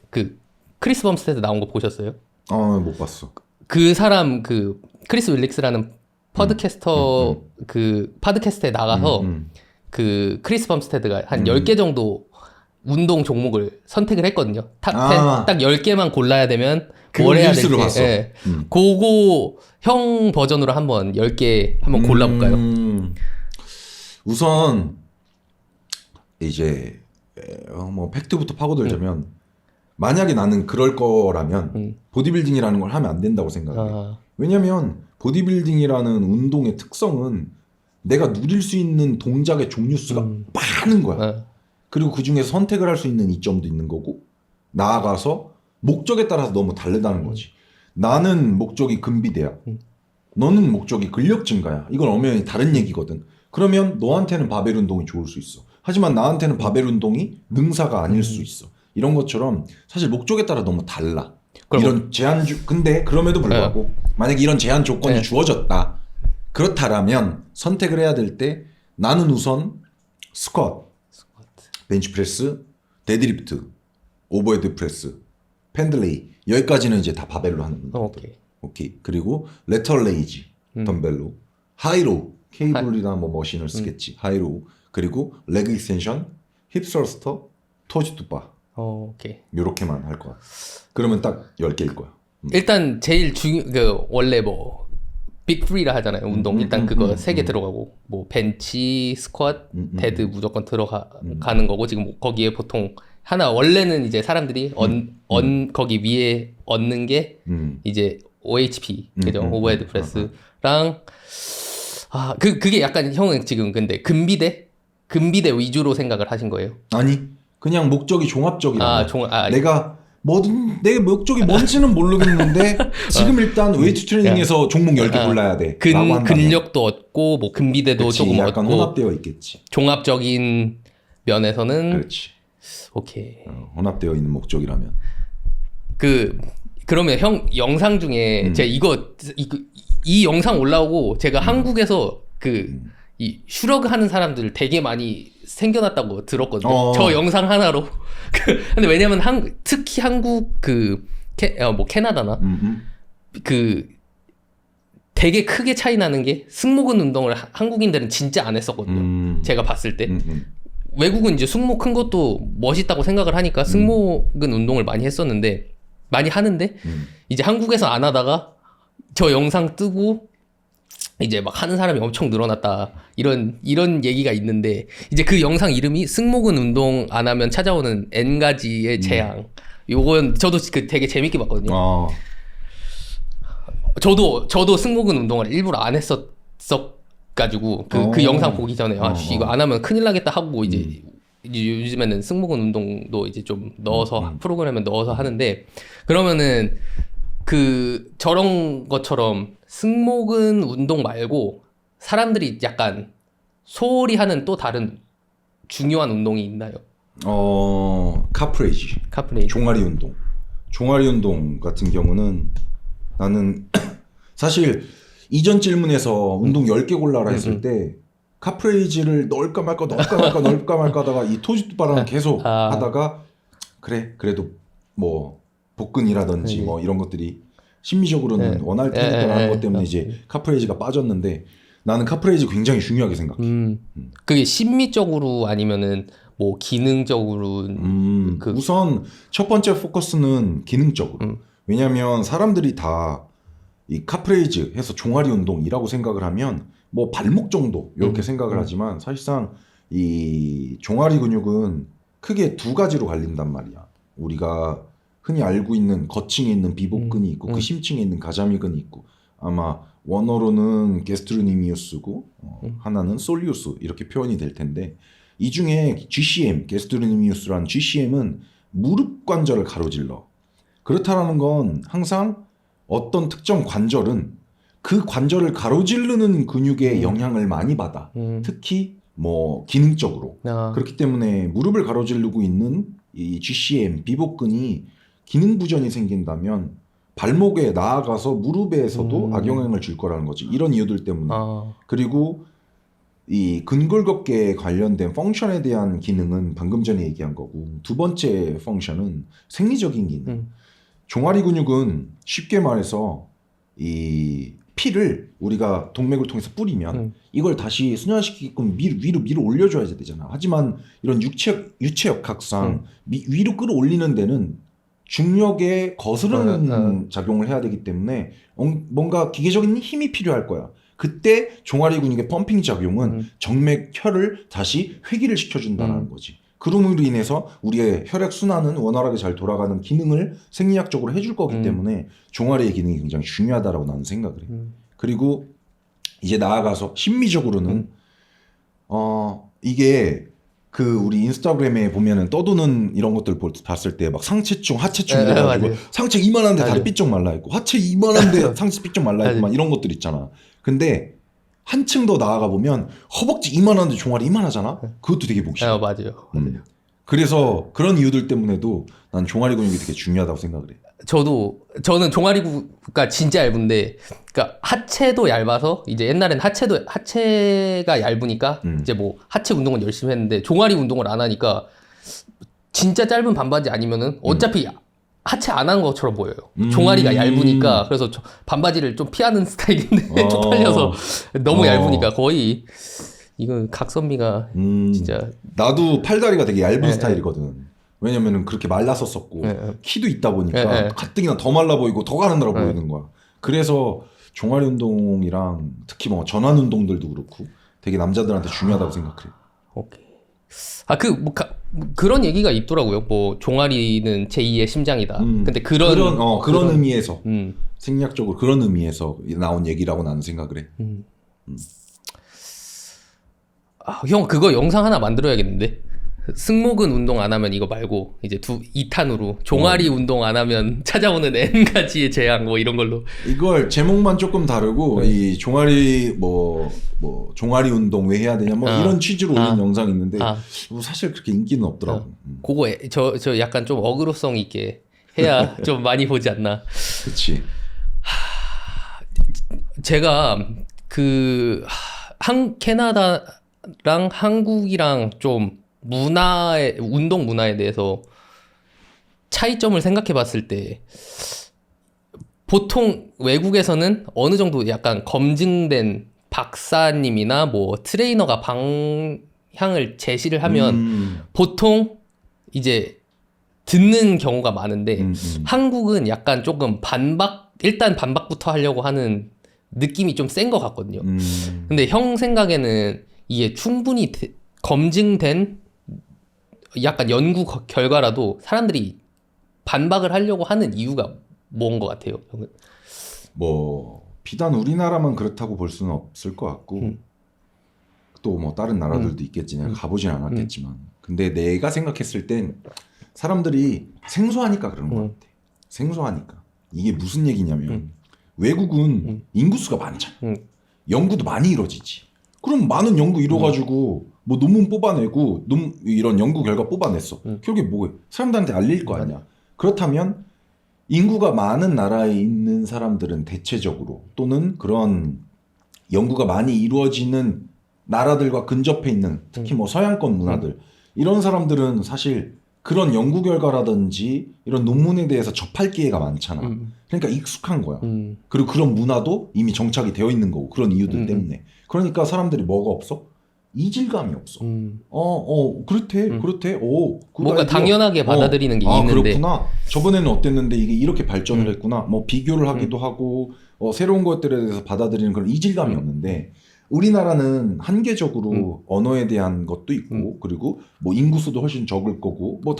크리스 범스테드 나온 거 보셨어요? 못 봤어. 그 사람 그 크리스 윌릭스라는 팟캐스터 그 팟캐스트에 나가서 그 크리스 범스테드가 한 10개 정도 운동 종목을 선택을 했거든요. 탑 10, 딱 10개만 골라야 되면 뭘 해야 될지. 봤어. 예. 그거 형 버전으로 한번 10개 한번 골라볼까요? 우선 이제 뭐 팩트부터 파고들자면 만약에 나는 그럴 거라면 보디빌딩이라는 걸 하면 안 된다고 생각해. 왜냐면 보디빌딩이라는 운동의 특성은 내가 누릴 수 있는 동작의 종류 수가 많은 거야. 그리고 그 중에서 선택을 할 수 있는 이점도 있는 거고, 나아가서 목적에 따라서 너무 다르다는 거지. 나는 목적이 근비대야. 너는 목적이 근력 증가야. 이건 엄연히 다른 얘기거든. 그러면 너한테는 바벨 운동이 좋을 수 있어. 하지만 나한테는 바벨 운동이 능사가 아닐 수 있어. 이런 것처럼 사실 목적에 따라 너무 달라. 이런 근데 그럼에도 불구하고 만약에 이런 제한 조건이 주어졌다. 그렇다라면 선택을 해야 될 때 나는 우선 스쿼트, 벤치프레스, 데드리프트, 오버헤드 프레스, 펜들레이 여기까지는 이제 다 바벨로 하는 운동. 오케이. 그리고 레터 레이지 덤벨로, 하이로우 케이블이나 뭐 머신을 쓰겠지. 하이로우. 그리고 레그 익스텐션, 힙 스러스터, 토지투 바. 오케이. 요렇게만 할 거야. 그러면 딱 10개일 거야. 일단 제일 원래 뭐 빅3라 하잖아요. 운동. 일단 그거 3개 들어가고 뭐 벤치, 스쿼트, 데드 무조건 들어가는 거고 지금 거기에 보통 하나 원래는 이제 사람들이 거기 위에 얻는 게 이제 OHP, 그죠? 오버헤드 프레스랑 그게 약간 형은 지금 근데 근비대 위주로 생각을 하신 거예요? 아니, 그냥 목적이 종합적이라. 내가 내 목적이 뭔지는 모르겠는데 지금 일단 웨이트 트레이닝에서 종목 10개 골라야 돼. 근력도 얻고 뭐 근비대도 그치, 조금 약간 얻고 혼합되어 있겠지. 종합적인 면에서는 그렇지. 오케이. 혼합되어 있는 목적이라면. 그러면 형 영상 중에 제가 이 영상 올라오고 제가 한국에서 이 슈러그 하는 사람들 되게 많이 생겨났다고 들었거든요. 저 영상 하나로. 근데 왜냐면 특히 한국 뭐 캐나다나 되게 크게 차이 나는 게 승모근 운동을 한국인들은 진짜 안 했었거든요. 제가 봤을 때. 외국은 이제 승모 큰 것도 멋있다고 생각을 하니까 승모근 운동을 많이 하는데 이제 한국에서 안 하다가 저 영상 뜨고 이제 막 하는 사람이 엄청 늘어났다 이런 얘기가 있는데 이제 그 영상 이름이 승모근 운동 안 하면 찾아오는 N가지의 재앙. 요건 저도 되게 재밌게 봤거든요. 저도 승모근 운동을 일부러 안 했었가지고 그 영상 보기 전에 이거 안 하면 큰일 나겠다 하고 이제 요즘에는 승모근 운동도 이제 좀 넣어서 프로그램에 넣어서 하는데 그러면은 저런 것처럼 승모근 운동 말고 사람들이 약간 소홀히 하는 또 다른 중요한 운동이 있나요? 카프레이지. 종아리 운동 같은 경우는 나는 사실 이전 질문에서 운동 10개 골라라 했을 때 카프레이지를 넣을까 말까 하다가 이 토지투바랑 계속 하다가 그래도 뭐 복근이라든지 뭐 이런 것들이 심리적으로는 원할 테니까 하는 것 때문에 이제 카프레이지가 빠졌는데 나는 카프레이지 굉장히 중요하게 생각해. 그게 심미적으로 아니면은 뭐 기능적으로 우선 첫 번째 포커스는 기능적으로. 왜냐면 사람들이 다 이 카프레이즈 해서 종아리 운동이라고 생각을 하면 뭐 발목 정도 이렇게 생각을 하지만 사실상 이 종아리 근육은 크게 두 가지로 갈린단 말이야. 우리가 흔히 알고 있는 거층에 있는 비복근이 있고 그 심층에 있는 가자미근이 있고 아마 원어로는 게스트루니미우스고 하나는 솔리우스 이렇게 표현이 될 텐데 이 중에 GCM, 게스트루니미우스라는 GCM은 무릎 관절을 가로질러. 그렇다라는 건 항상 어떤 특정 관절은 그 관절을 가로지르는 근육의 영향을 많이 받아. 특히 뭐 기능적으로. 그렇기 때문에 무릎을 가로지르고 있는 이 GCM, 비복근이 기능 부전이 생긴다면 발목에 나아가서 무릎에서도 악영향을 줄 거라는 거지. 이런 이유들 때문에. 그리고 이 근골격계에 관련된 펑션에 대한 기능은 방금 전에 얘기한 거고 두 번째 펑션은 생리적인 기능. 종아리 근육은 쉽게 말해서 이 피를 우리가 동맥을 통해서 뿌리면 이걸 다시 순환시키게끔 위로 올려줘야 되잖아. 하지만 이런 유체역학상 위로 끌어올리는 데는 중력에 거스르는 작용을 해야 되기 때문에 뭔가 기계적인 힘이 필요할 거야. 그때 종아리 근육의 펌핑 작용은 정맥 혈을 다시 회귀를 시켜준다는 거지. 그럼으로 인해서 우리의 혈액 순환은 원활하게 잘 돌아가는 기능을 생리학적으로 해줄 거기 때문에 종아리의 기능이 굉장히 중요하다라고 나는 생각을 해. 그리고 이제 나아가서 심미적으로는 이게 그 우리 인스타그램에 보면은 떠도는 이런 것들 봤을 때 막 상체충, 하체충 이래가지고 상체 이만한데 다리 삐쩍 말라 있고 하체 이만한데 상체 삐쩍 말라 있고 막 이런 것들 있잖아. 근데 한층 더 나아가 보면 허벅지 이만한데 종아리 이만하잖아. 그것도 되게 보기 싫어. 맞아요. 그래서 그런 이유들 때문에도 난 종아리 근육이 되게 중요하다고 생각을 해. 저는 종아리가 진짜 얇은데, 그러니까 하체도 얇아서 이제 옛날엔 하체가 얇으니까 이제 뭐 하체 운동은 열심히 했는데 종아리 운동을 안 하니까 진짜 짧은 반바지 아니면은 어차피 하체 안 한 것처럼 보여요. 종아리가 얇으니까. 그래서 반바지를 좀 피하는 스타일인데 쪽팔려서 너무 얇으니까 거의 이건 각선미가 진짜. 나도 팔다리가 되게 얇은 스타일이거든. 왜냐면은 그렇게 말랐었고 키도 있다 보니까 가뜩이나 더 말라 보이고 더 가느다라 보이는 거야. 그래서 종아리 운동이랑 특히 뭐 전완 운동들도 그렇고 되게 남자들한테 중요하다고 생각해. 오케이. 그런 얘기가 있더라고요. 뭐 종아리는 제2의 심장이다. 근데 그런 의미에서 생리학적으로 그런 의미에서 나온 얘기라고 나는 생각을 해. 형 그거 영상 하나 만들어야겠는데. 승모근 운동 안 하면 이거 말고 이제 2탄으로 종아리 운동 안 하면 찾아오는 N가지의 재앙 뭐 이런 걸로. 이걸 제목만 조금 다르고 이 종아리 뭐 종아리 운동 왜 해야 되냐 뭐 이런 취지로 올린 영상이 있는데 뭐 사실 그렇게 인기는 없더라고. 그거 저 약간 좀 어그로성 있게 해야 좀 많이 보지 않나. 그치. 제가 캐나다랑 한국이랑 좀 운동 문화에 대해서 차이점을 생각해 봤을 때 보통 외국에서는 어느 정도 약간 검증된 박사님이나 뭐 트레이너가 방향을 제시를 하면 보통 이제 듣는 경우가 많은데 한국은 약간 조금 일단 반박부터 하려고 하는 느낌이 좀 센 것 같거든요. 근데 형 생각에는 이게 충분히 검증된 약간 연구 결과라도 사람들이 반박을 하려고 하는 이유가 뭔 것 같아요? 뭐 비단 우리나라만 그렇다고 볼 수는 없을 것 같고 또 뭐 다른 나라들도 있겠지. 내가 가보진 않았겠지만 근데 내가 생각했을 땐 사람들이 생소하니까 그런 것 같아. 생소하니까. 이게 무슨 얘기냐면 외국은 인구수가 많잖아. 연구도 많이 이루어지지. 그럼 많은 연구 이뤄가지고 뭐 논문 뽑아내고 이런 연구 결과 뽑아냈어. 결국에 뭐해? 사람들한테 알릴 거 아니야. 그렇다면 인구가 많은 나라에 있는 사람들은 대체적으로 또는 그런 연구가 많이 이루어지는 나라들과 근접해 있는 특히 뭐 서양권 문화들 이런 사람들은 사실 그런 연구 결과라든지 이런 논문에 대해서 접할 기회가 많잖아. 그러니까 익숙한 거야. 그리고 그런 문화도 이미 정착이 되어 있는 거고 그런 이유들 때문에. 그러니까 사람들이 뭐가 없어? 이질감이 없어. 그렇대. 뭔가 당연하게 받아들이는 게 있는데. 그렇구나. 저번에는 어땠는데 이게 이렇게 발전을 했구나. 뭐 비교를 하기도 하고 새로운 것들에 대해서 받아들이는 그런 이질감이 없는데 우리나라는 한계적으로 언어에 대한 것도 있고 그리고 뭐 인구수도 훨씬 적을 거고 뭐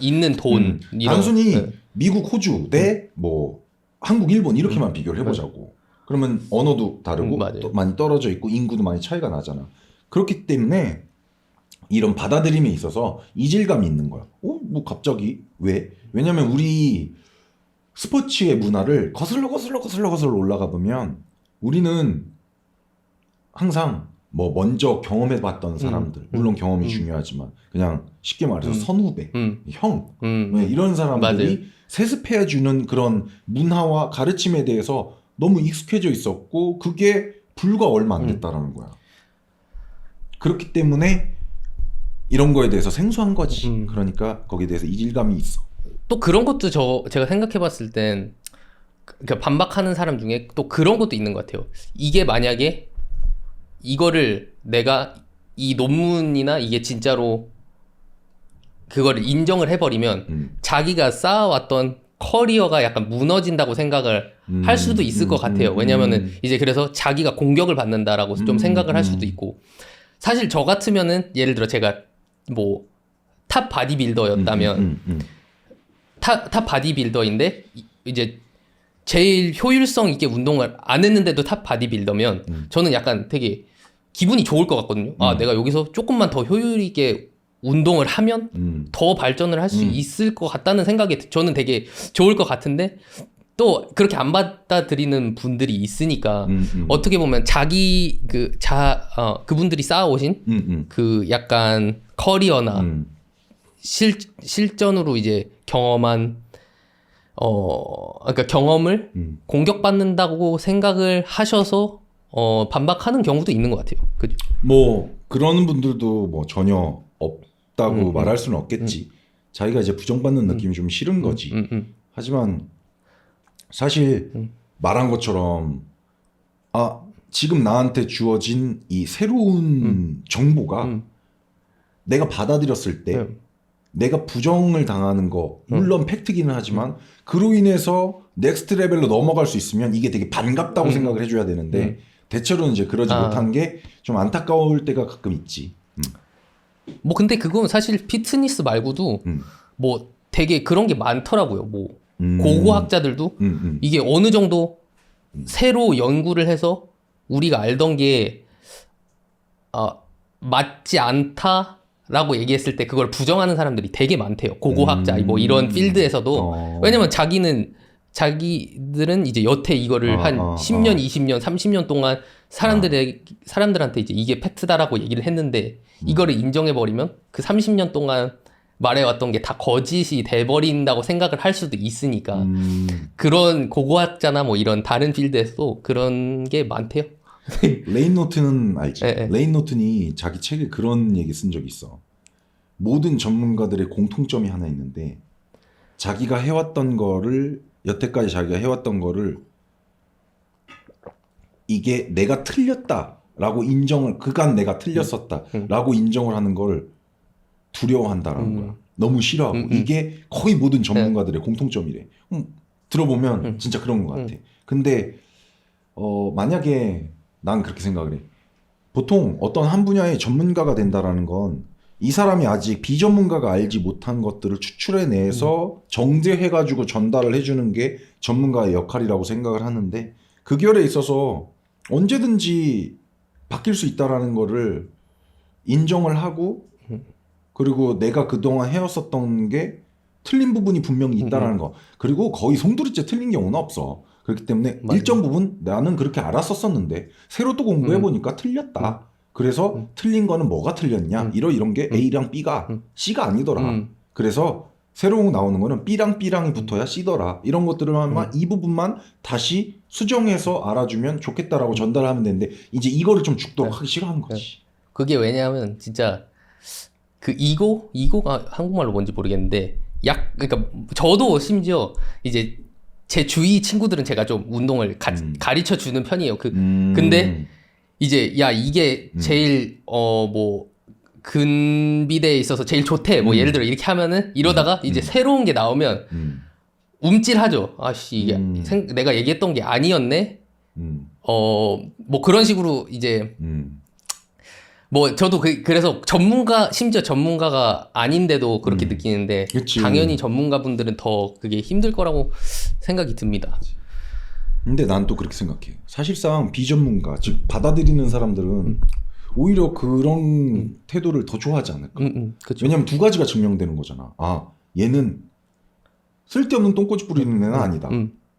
있는 돈 단순히 미국, 호주 대 뭐 한국, 일본 이렇게만 비교를 해보자고. 그러면 언어도 다르고 또 많이 떨어져 있고 인구도 많이 차이가 나잖아. 그렇기 때문에 이런 받아들임에 있어서 이질감이 있는 거야. 뭐 갑자기 왜? 왜냐면 우리 스포츠의 문화를 거슬러 올라가 보면 우리는 항상 뭐 먼저 경험해봤던 사람들, 물론 경험이 중요하지만 그냥 쉽게 말해서 선후배, 형 이런 사람들이 맞아요. 세습해주는 그런 문화와 가르침에 대해서 너무 익숙해져 있었고 그게 불과 얼마 안 됐다라는 거야. 그렇기 때문에 이런 거에 대해서 생소한 거지. 그러니까 거기에 대해서 이질감이 있어. 또 그런 것도 제가 생각해봤을 땐 그러니까 반박하는 사람 중에 또 그런 것도 있는 것 같아요. 이게 만약에 이거를 내가 이 논문이나 이게 진짜로 그거를 인정을 해버리면 자기가 쌓아왔던 커리어가 약간 무너진다고 생각을 할 수도 있을 것 같아요. 왜냐면은 이제 그래서 자기가 공격을 받는다라고 좀 생각을 할 수도 있고, 사실 저 같으면은 예를 들어 제가 뭐 탑 바디빌더였다면 탑 바디빌더인데 이제 제일 효율성 있게 운동을 안 했는데도 탑 바디빌더면 저는 약간 되게 기분이 좋을 것 같거든요. 아, 내가 여기서 조금만 더 효율 있게 운동을 하면 더 발전을 할 수 있을 것 같다는 생각이 저는 되게 좋을 것 같은데, 또 그렇게 안 받아들이는 분들이 있으니까 어떻게 보면 자기 그분들이 쌓아오신 그 약간 커리어나 실전으로 이제 경험한 그러니까 경험을 공격받는다고 생각을 하셔서 반박하는 경우도 있는 것 같아요. 그죠? 뭐 그런 분들도 뭐 전혀 없다고 말할 수는 없겠지. 자기가 이제 부정받는 느낌이 좀 싫은 거지. 하지만 사실 말한 것처럼 지금 나한테 주어진 이 새로운 정보가 내가 받아들였을 때 내가 부정을 당하는 거 물론 팩트기는 하지만 그로 인해서 넥스트 레벨로 넘어갈 수 있으면 이게 되게 반갑다고 생각을 해줘야 되는데 대체로는 이제 그러지 못한 게 좀 안타까울 때가 가끔 있지. 뭐 근데 그건 사실 피트니스 말고도 뭐 되게 그런 게 많더라고요. 뭐 고고학자들도 이게 어느 정도 새로 연구를 해서 우리가 알던 게 맞지 않다라고 얘기했을 때 그걸 부정하는 사람들이 되게 많대요. 고고학자 뭐 이런 필드에서도. 왜냐면 자기들은 이제 여태 이거를 한 10년, 20년, 30년 동안 사람들한테 이제 이게 팩트다라고 얘기를 했는데 이거를 인정해버리면 그 30년 동안 말해왔던 게 다 거짓이 돼버린다고 생각을 할 수도 있으니까 그런 고고학자나 뭐 이런 다른 필드에서도 그런 게 많대요. 레인 노튼은 알지? 네. 레인 노튼이 자기 책에 그런 얘기 쓴 적이 있어. 모든 전문가들의 공통점이 하나 있는데 자기가 해왔던 거를 여태까지 자기가 해왔던 거를 이게 내가 틀렸다라고 인정을 그간 내가 틀렸었다라고 인정을 하는 걸 두려워한다라는 거야. 너무 싫어하고 이게 거의 모든 전문가들의 공통점이래. 들어보면 진짜 그런 것 같아. 근데 만약에 난 그렇게 생각을 해. 보통 어떤 한 분야의 전문가가 된다라는 건 이 사람이 아직 비전문가가 알지 못한 것들을 추출해내서 정제해가지고 전달을 해주는 게 전문가의 역할이라고 생각을 하는데 그 결에 있어서 언제든지 바뀔 수 있다라는 거를 인정을 하고 그리고 내가 그동안 해왔었던 게 틀린 부분이 분명히 있다라는 거. 그리고 거의 송두리째 틀린 경우는 없어. 그렇기 때문에 맞아요. 일정 부분 나는 그렇게 알았었었는데 새로 또 공부해보니까 틀렸다. 그래서 틀린 거는 뭐가 틀렸냐? 이런 게 A랑 B가 C가 아니더라. 그래서 새로 나오는 거는 B랑 B랑이 붙어야 C더라. 이런 것들을 하면 이 부분만 다시 수정해서 알아주면 좋겠다라고 전달하면 되는데 이제 이거를 좀 죽도록 하기 싫어하는 거지. 그게 왜냐하면 진짜 그 이고가 한국말로 뭔지 모르겠는데 그러니까 저도 심지어 이제 제 주위 친구들은 제가 좀 운동을 가르쳐 주는 편이에요. 근데 이제 야 이게 제일 뭐 근비대에 있어서 제일 좋대. 뭐 예를 들어 이렇게 하면은 이러다가 이제 새로운 게 나오면 움찔하죠. 아씨 이게 내가 얘기했던 게 아니었네. 뭐 그런 식으로 이제 뭐 저도 그래서 심지어 전문가가 아닌데도 그렇게 느끼는데 그치. 당연히 전문가분들은 더 그게 힘들 거라고 생각이 듭니다. 근데 난 또 그렇게 생각해. 사실상 비전문가, 즉 받아들이는 사람들은 오히려 그런 태도를 더 좋아하지 않을까. 왜냐면 두 가지가 증명되는 거잖아. 얘는 쓸데없는 똥꼬집 부리는 애는 아니다.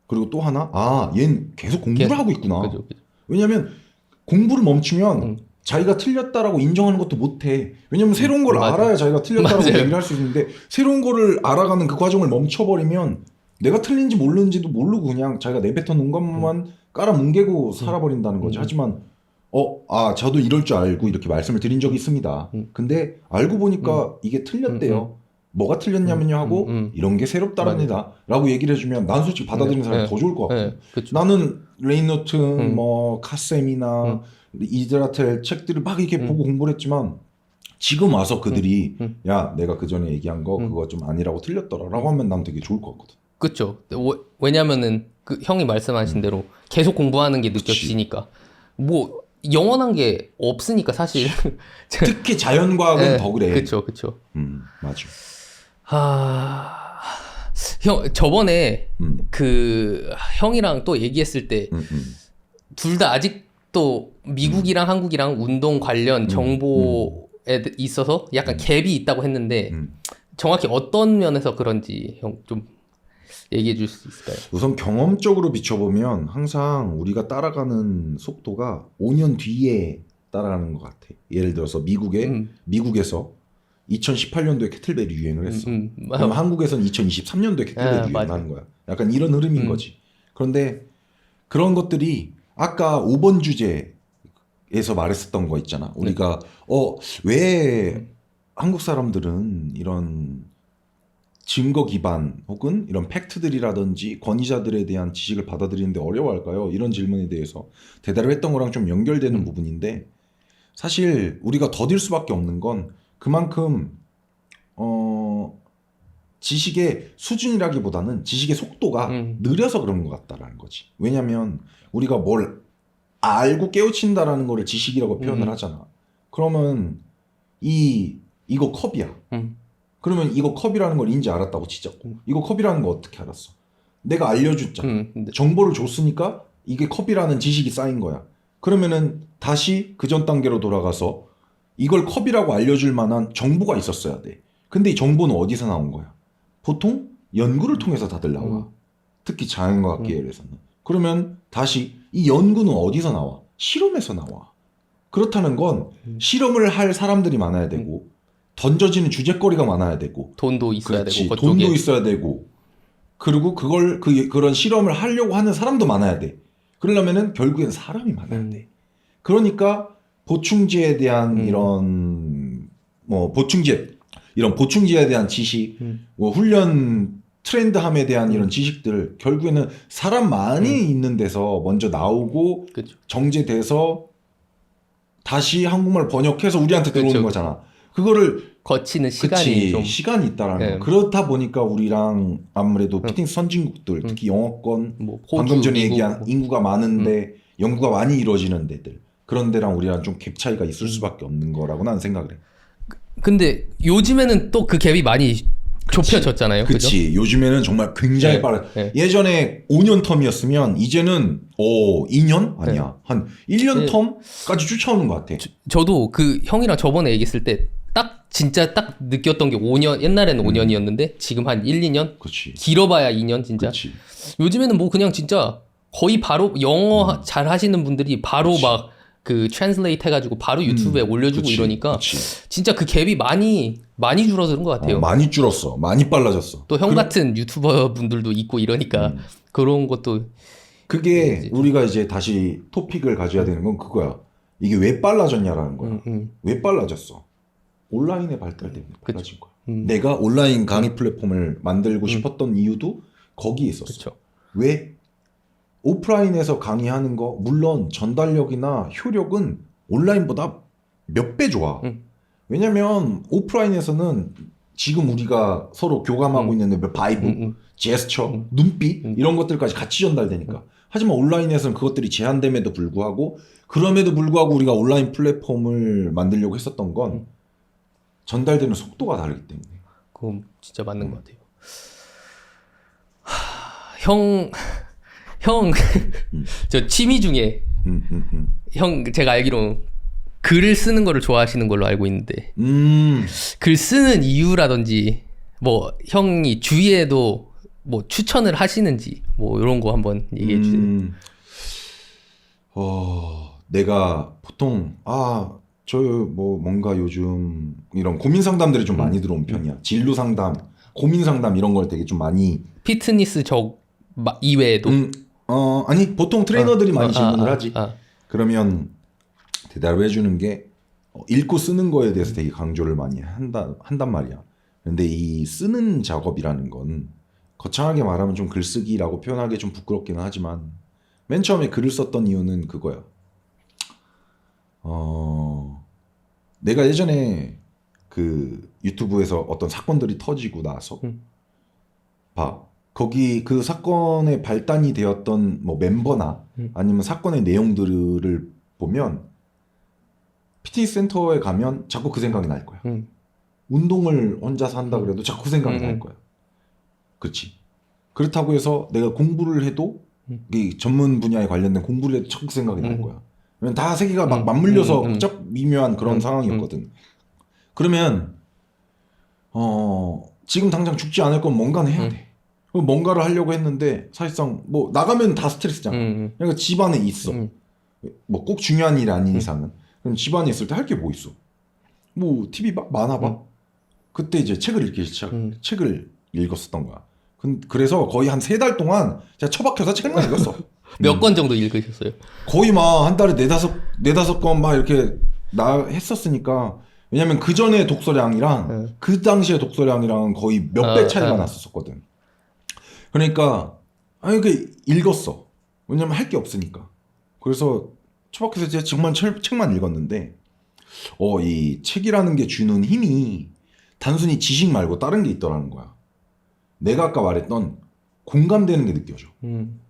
그리고 또 하나, 얘는 계속 공부를 하고 있구나. 그죠. 왜냐면 공부를 멈추면 자기가 틀렸다라고 인정하는 것도 못해. 왜냐면 새로운 걸 알아야 자기가 틀렸다라고 얘기를 할 수 있는데 새로운 거를 알아가는 그 과정을 멈춰버리면 내가 틀린지 모르는지도 모르고 그냥 자기가 내뱉어 놓은 것만 깔아뭉개고 살아버린다는 거지. 하지만 저도 이럴 줄 알고 이렇게 말씀을 드린 적이 있습니다. 근데 알고 보니까 이게 틀렸대요. 뭐가 틀렸냐면요 하고 이런 게 새롭다랍니다 라고 얘기를 해주면 난 솔직히 받아들이는 사람이 더 좋을 것 같거든. 나는 레인노튼 뭐 카셈이나 이드라텔 책들을 막 이렇게 보고 공부를 했지만 지금 와서 그들이 야 내가 그 전에 얘기한 거 그거 좀 아니라고 틀렸더라 라고 하면 난 되게 좋을 것 같거든. 그쵸. 왜냐면은 그 형이 말씀하신 대로 계속 공부하는 게 느껴지니까 뭐 영원한 게 없으니까 사실. 특히 자연과학은 네, 더 그래. 그쵸. 맞아. 형 저번에 그 형이랑 또 얘기했을 때 둘 다 아직도 미국이랑 한국이랑 운동 관련 정보에 있어서 약간 갭이 있다고 했는데 정확히 어떤 면에서 그런지 형 좀 얘기해 줄 수 있을까요? 우선 경험적으로 비춰보면 항상 우리가 따라가는 속도가 5년 뒤에 따라가는 것 같아. 예를 들어서 미국에서 2018년도에 캐틀벨이 유행을 했어. 그럼 한국에서는 2023년도에 캐틀벨이 유행하는 거야. 약간 이런 흐름인 거지. 그런데 그런 것들이 아까 5번 주제에서 말했었던 거 있잖아. 우리가 왜 한국 사람들은 이런 증거 기반 혹은 이런 팩트들이라든지 권위자들에 대한 지식을 받아들이는데 어려워할까요? 이런 질문에 대해서 대답을 했던 거랑 좀 연결되는 부분인데 사실 우리가 더딜 수밖에 없는 건 그만큼 지식의 수준이라기보다는 지식의 속도가 느려서 그런 것 같다라는 거지. 왜냐하면 우리가 뭘 알고 깨우친다라는 거를 지식이라고 표현을 하잖아. 그러면 이거 컵이야. 그러면 이거 컵이라는 걸 인지 알았다고 치자. 이거 컵이라는 거 어떻게 알았어? 내가 알려줬잖아. 정보를 줬으니까 이게 컵이라는 지식이 쌓인 거야. 그러면은 다시 그 전 단계로 돌아가서 이걸 컵이라고 알려줄 만한 정보가 있었어야 돼. 근데 이 정보는 어디서 나온 거야? 보통 연구를 통해서 다들 나와. 특히 자연과학 계열에서는. 그러면 다시 이 연구는 어디서 나와? 실험에서 나와. 그렇다는 건 실험을 할 사람들이 많아야 되고 던져지는 주제거리가 많아야 되고 돈도 있어야 그렇지, 되고 돈도 있어야 되고 그리고 그런 실험을 하려고 하는 사람도 많아야 돼. 그러려면은 결국엔 사람이 많아야 돼. 그러니까 보충제에 대한 이런 보충제에 대한 지식, 뭐 훈련 트렌드함에 대한 이런 지식들 결국에는 사람 많이 있는 데서 먼저 나오고 그쵸. 정제돼서 다시 한국말 번역해서 우리한테 들어오는 거잖아. 그거를 거치는 시간이 시간이 있다라는 거. 그렇다 보니까 우리랑 아무래도 피트니스 선진국들, 특히 영어권, 호주, 방금 전에 미국, 얘기한 인구가 많은데 연구가 많이 이루어지는 데들, 그런 데랑 우리랑 좀 갭 차이가 있을 수밖에 없는 거라고 나는 생각을 해. 근데 요즘에는 또 그 갭이 많이 좁혀졌잖아요. 그치. 그죠? 요즘에는 정말 굉장히 빨라. 예전에 5년 텀이었으면 이제는 2년? 아니야. 한 1년 텀까지 쫓아오는 것 같아. 저도 그 형이랑 저번에 얘기했을 때 진짜 딱 느꼈던 게 5년, 옛날에는 5년이었는데 지금 한 1, 2년? 그치. 길어봐야 2년 진짜. 그치. 요즘에는 뭐 그냥 진짜 거의 바로 영어 잘 하시는 분들이 바로 막 그 트랜슬레이트 해가지고 바로 유튜브에 올려주고 이러니까 진짜 그 갭이 많이 줄어드는 것 같아요. 많이 줄었어. 많이 빨라졌어. 또 형 같은 유튜버 분들도 있고 이러니까 그런 것도 그게 우리가 이제 다시 토픽을 가져야 되는 건 그거야. 이게 왜 빨라졌냐라는 거야. 왜 빨라졌어? 온라인의 발달 때문에 빨라진 거야. 내가 온라인 강의 플랫폼을 만들고 싶었던 이유도 거기에 있었어. 그쵸. 왜? 오프라인에서 강의하는 거 물론 전달력이나 효력은 온라인보다 몇 배 좋아. 왜냐면 오프라인에서는 지금 우리가 서로 교감하고 있는 바이브, 제스처, 눈빛 이런 것들까지 같이 전달되니까. 하지만 온라인에서는 그것들이 제한됨에도 불구하고 우리가 온라인 플랫폼을 만들려고 했었던 건 전달되는 속도가 다르기 때문에. 그건 진짜 맞는 것 같아요. 형 저 취미 중에 형 제가 알기로 글을 쓰는 거를 좋아하시는 걸로 알고 있는데 글 쓰는 이유라든지 뭐 형이 주위에도 뭐 추천을 하시는지 뭐 이런 거 한번 얘기해 주세요. 내가 보통 뭔가 요즘 이런 고민 상담들이 좀 많이 들어온 편이야. 진로 상담, 고민 상담 이런 걸 되게 좀 많이. 피트니스 이외에도. 아니 보통 트레이너들이 많이 질문을 하지. 그러면 대답을 해주는 게 읽고 쓰는 거에 대해서 되게 강조를 많이 한단 말이야. 근데 이 쓰는 작업이라는 건 거창하게 말하면 좀 글쓰기라고 표현하기 좀 부끄럽기는 하지만 맨 처음에 글을 썼던 이유는 그거야. 내가 예전에 그 유튜브에서 어떤 사건들이 터지고 나서 봐. 거기 그 사건의 발단이 되었던 뭐 멤버나 아니면 사건의 내용들을 보면 피트니스 센터에 가면 자꾸 그 생각이 날 거야. 운동을 혼자서 한다 그래도 자꾸 그 생각이 날 거야. 그렇지. 그렇다고 해서 내가 공부를 해도 이 전문 분야에 관련된 공부를 해도 자꾸 그 생각이 날 거야. 왜냐면 다 세계가 막 맞물려서 복잡 미묘한 그런 상황이었거든. 그러면 지금 당장 죽지 않을 건 뭔가는 해야 돼. 뭔가를 하려고 했는데 사실상 뭐 나가면 다 스트레스잖아. 그러니까 집안에 있어. 뭐 꼭 중요한 일이 아닌 이상은. 그럼 집안에 있을 때 할 게 뭐 있어? 뭐 TV 봐? 만화 봐? 그때 이제 책을 읽기 책을 읽었었던 거야. 그래서 거의 한 3달 동안 제가 처박혀서 책만 읽었어. 몇 권 정도 읽으셨어요? 거의 막 한 달에 네다섯 권 막 이렇게 했었으니까. 왜냐면 그 전에 독서량이랑 그 당시에 독서량이랑 거의 몇 배 차이가 났었거든. 그러니까 이렇게 읽었어. 왜냐면 할 게 없으니까. 그래서 처박혀서 제가 정말 책만 읽었는데 이 책이라는 게 주는 힘이 단순히 지식 말고 다른 게 있더라는 거야. 내가 아까 말했던 공감되는 게 느껴져.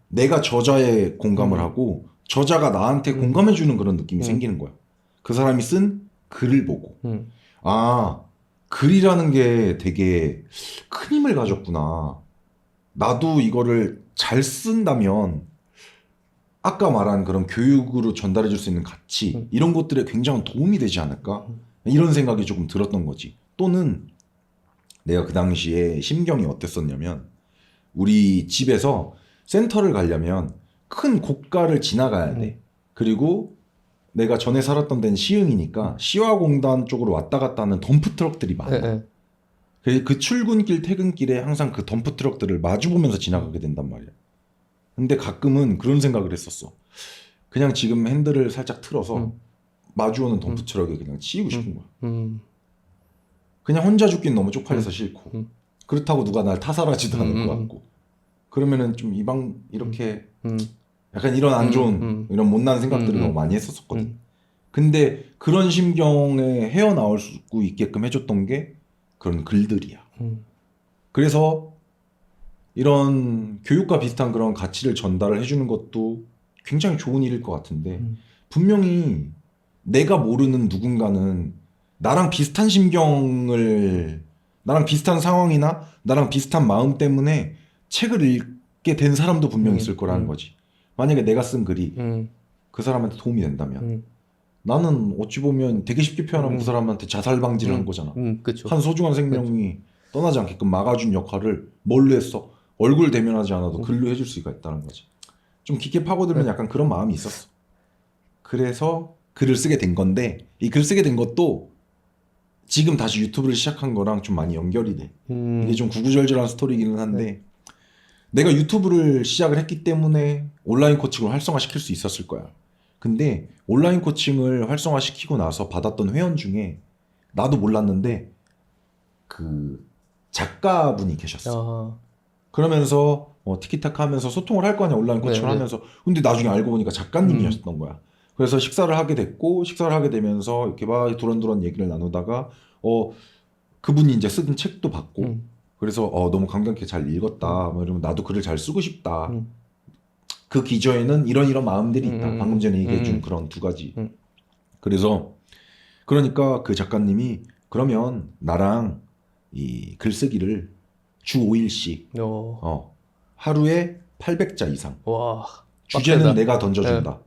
내가 저자에 공감을 하고 저자가 나한테 공감해주는 그런 느낌이 생기는 거야. 그 사람이 쓴 글을 보고 글이라는 게 되게 큰 힘을 가졌구나. 나도 이거를 잘 쓴다면 아까 말한 그런 교육으로 전달해 줄 수 있는 가치 이런 것들에 굉장한 도움이 되지 않을까? 이런 생각이 조금 들었던 거지. 또는 내가 그 당시에 심경이 어땠었냐면 우리 집에서 센터를 가려면 큰 고가를 지나가야 돼. 그리고 내가 전에 살았던 데는 시흥이니까 시화공단 쪽으로 왔다 갔다 하는 덤프 트럭들이 많아. 그 출근길 퇴근길에 항상 그 덤프 트럭들을 마주보면서 지나가게 된단 말이야. 근데 가끔은 그런 생각을 했었어. 그냥 지금 핸들을 살짝 틀어서 마주오는 덤프 트럭에 그냥 치이고 싶은 거야. 그냥 혼자 죽긴 너무 쪽팔려서 싫고 그렇다고 누가 날 타살하지도 않을 것 같고 그러면은 좀 이렇게 약간 이런 안 좋은 이런 못난 생각들을 너무 많이 했었거든. 근데 그런 심경에 헤어나올 수 있게끔 해줬던 게 그런 글들이야. 그래서 이런 교육과 비슷한 그런 가치를 전달을 해주는 것도 굉장히 좋은 일일 것 같은데 분명히 내가 모르는 누군가는 나랑 비슷한 나랑 비슷한 상황이나 나랑 비슷한 마음 때문에 책을 읽게 된 사람도 분명히 있을 거라는 거지. 만약에 내가 쓴 글이 그 사람한테 도움이 된다면 나는 어찌 보면 되게 쉽게 표현하면 그 사람한테 자살 방지를 한 거잖아. 그쵸. 한 소중한 생명이 떠나지 않게끔 막아준 역할을 뭘로 했어? 얼굴 대면하지 않아도 글로 해줄 수가 있다는 거지. 좀 깊게 파고들면 약간 그런 마음이 있었어. 그래서 글을 쓰게 된 건데 이 글 쓰게 된 것도 지금 다시 유튜브를 시작한 거랑 좀 많이 연결이 돼. 이게 좀 구구절절한 스토리이기는 한데 내가 유튜브를 시작을 했기 때문에 온라인 코칭을 활성화시킬 수 있었을 거야. 근데 온라인 코칭을 활성화시키고 나서 받았던 회원 중에 나도 몰랐는데 그 작가분이 계셨어. 그러면서 티키타카 하면서 소통을 할 거 아니야. 온라인 코칭을 하면서. 근데 나중에 알고 보니까 작가님이셨던 거야. 그래서 식사를 하게 됐고 식사를 하게 되면서 이렇게 막 두런두런 얘기를 나누다가 그분이 이제 쓴 책도 봤고 그래서 너무 감명 깊게 잘 읽었다. 뭐 이러면 나도 글을 잘 쓰고 싶다. 그 기저에는 이런 마음들이 있다. 방금 전에 얘기해준 그런 두 가지. 그래서 그러니까 그 작가님이 그러면 나랑 이 글쓰기를 주 5일씩 하루에 800자 이상. 와, 주제는 빡세다. 내가 던져준다.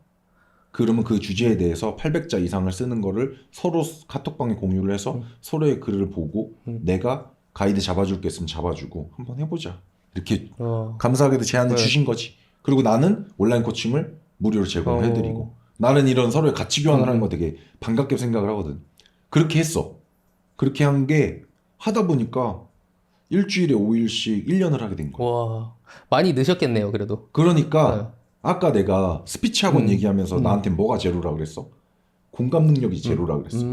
그러면 그 주제에 대해서 800자 이상을 쓰는 거를 서로 카톡방에 공유를 해서 서로의 글을 보고 내가 가이드 잡아줄 게 있으면 잡아주고 한번 해보자. 이렇게 감사하게도 제안을 주신 거지. 그리고 나는 온라인 코칭을 무료로 제공해드리고 나는 이런 서로의 가치 교환을 하는 거 되게 반갑게 생각을 하거든. 그렇게 했어. 그렇게 한 게 하다 보니까 일주일에 5일씩 1년을 하게 된 거야. 와, 많이 늦었겠네요, 그래도. 그러니까 아까 내가 스피치 학원 얘기하면서 나한테 뭐가 제로라 그랬어? 공감 능력이 제로라 그랬어.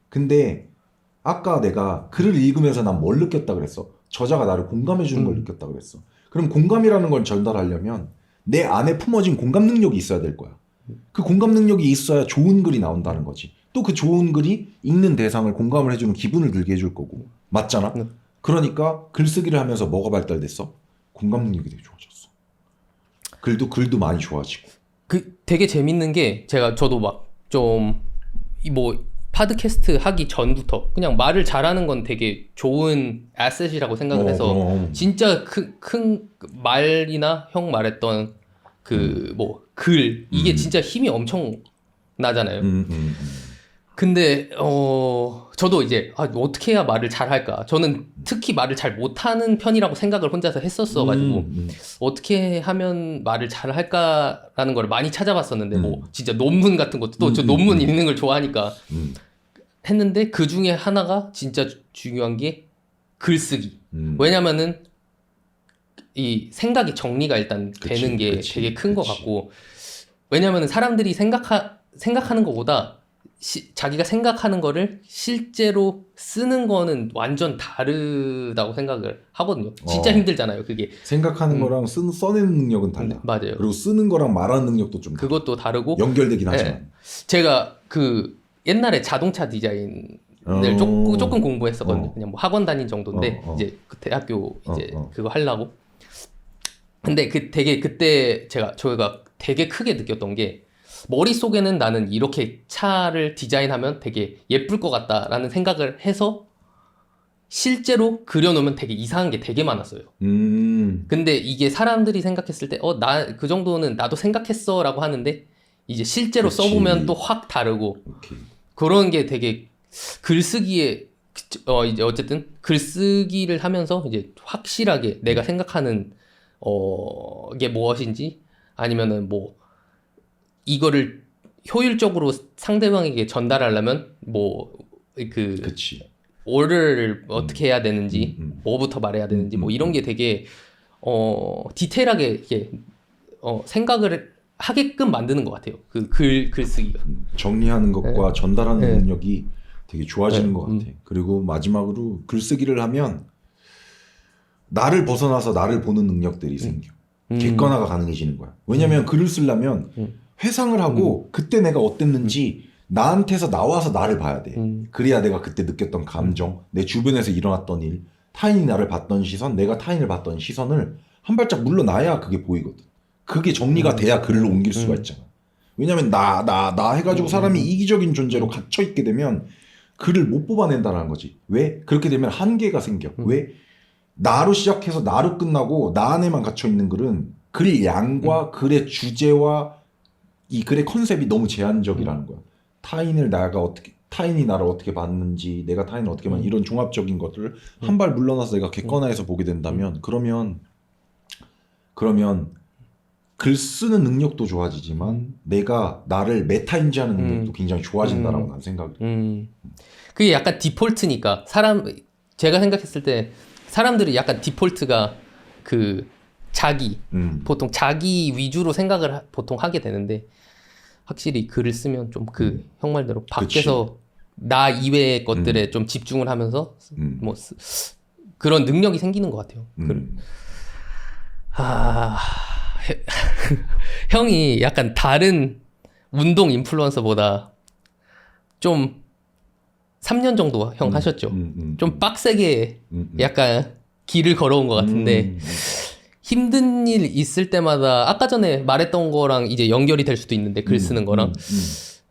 근데 아까 내가 글을 읽으면서 난 뭘 느꼈다 그랬어? 저자가 나를 공감해 주는 걸 느꼈다 그랬어. 그럼 공감이라는 걸 전달하려면 내 안에 품어진 공감 능력이 있어야 될 거야. 그 공감 능력이 있어야 좋은 글이 나온다는 거지. 또 그 좋은 글이 읽는 대상을 공감을 해주는 기분을 들게 해줄 거고. 맞잖아? 그러니까 글쓰기를 하면서 뭐가 발달됐어? 공감 능력이 되게 좋아졌어. 글도 많이 좋아지고. 되게 재밌는 게 저도 막 좀 뭐 팟캐스트 하기 전부터 그냥 말을 잘하는 건 되게 좋은 애셋이라고 생각을 해서 진짜 큰 말이나 형 말했던 글 이게 진짜 힘이 엄청 나잖아요. 근데 저도 이제 어떻게 해야 말을 잘할까? 저는 특히 말을 잘 못하는 편이라고 생각을 혼자서 했었어가지고 어떻게 하면 말을 잘할까라는 걸 많이 찾아봤었는데 뭐 진짜 논문 같은 것도 또 저 논문 읽는 걸 좋아하니까 했는데 그 중에 하나가 진짜 중요한 게 글쓰기. 왜냐면은 이 생각이 정리가 일단 되는 게 되게 큰 것 같고, 왜냐면은 사람들이 생각하는 것보다 자기가 생각하는 거를 실제로 쓰는 거는 완전 다르다고 생각을 하거든요. 진짜 힘들잖아요, 그게. 생각하는 거랑 써내는 능력은 달라. 맞아요. 그리고 쓰는 거랑 말하는 능력도 좀 그것도 다르고 연결되긴 하지만. 제가 옛날에 자동차 디자인을 조금 공부했었거든요. 그냥 뭐 학원 다닌 정도인데 이제 그 대학교 이제 그거 하려고. 근데 그때 저희가 되게 크게 느꼈던 게, 머릿속에는 나는 이렇게 차를 디자인하면 되게 예쁠 것 같다라는 생각을 해서 실제로 그려놓으면 되게 이상한 게 되게 많았어요. 근데 이게 사람들이 생각했을 때 나 그 정도는 나도 생각했어 라고 하는데, 이제 실제로 써보면 또 확 다르고. 그런 게 되게 글쓰기에 이제 어쨌든 글쓰기를 하면서 이제 확실하게 내가 생각하는 게 무엇인지, 아니면은 뭐 이거를 효율적으로 상대방에게 전달하려면 그치. 오를 어떻게 해야 되는지, 뭐부터 말해야 되는지, 뭐 이런 게 되게 디테일하게 이렇게 생각을 하게끔 만드는 것 같아요. 그 글쓰기가. 정리하는 것과 전달하는 능력이 되게 좋아지는 것 같아. 그리고 마지막으로 글쓰기를 하면 나를 벗어나서 나를 보는 능력들이 생겨. 객관화가 가능해지는 거야. 왜냐면 글을 쓰려면 회상을 하고 그때 내가 어땠는지 나한테서 나와서 나를 봐야 돼. 그래야 내가 그때 느꼈던 감정, 내 주변에서 일어났던 일, 타인이 나를 봤던 시선, 내가 타인을 봤던 시선을 한 발짝 물러나야 그게 보이거든. 그게 정리가 돼야 글로 옮길 수가 있잖아. 왜냐면 나 해가지고 사람이 이기적인 존재로 갇혀있게 되면 글을 못 뽑아낸다는 거지. 왜? 그렇게 되면 한계가 생겨. 왜? 나로 시작해서 나로 끝나고 나 안에만 갇혀있는 글은 글의 양과 글의 주제와 이 글의 컨셉이 너무 제한적이라는 거야. 타인이 나를 어떻게 봤는지, 내가 타인을 어떻게 봤는지, 이런 종합적인 것들을 한 발 물러나서 내가 객관화해서 보게 된다면, 그러면 글 쓰는 능력도 좋아지지만 내가 나를 메타인지하는 능력도 굉장히 좋아진다라고 난 생각을 해요. 그게 약간 디폴트니까 제가 생각했을 때 사람들이 약간 디폴트가 보통 자기 위주로 생각을 보통 하게 되는데, 확실히 글을 쓰면 좀 형 말대로 밖에서 나 이외의 것들에 좀 집중을 하면서 뭐 그런 능력이 생기는 것 같아요. 형이 약간 다른 운동 인플루언서보다 좀 3년 정도 형 하셨죠. 좀 빡세게 약간 길을 걸어온 것 같은데, 힘든 일 있을 때마다 아까 전에 말했던 거랑 이제 연결이 될 수도 있는데, 글 쓰는 거랑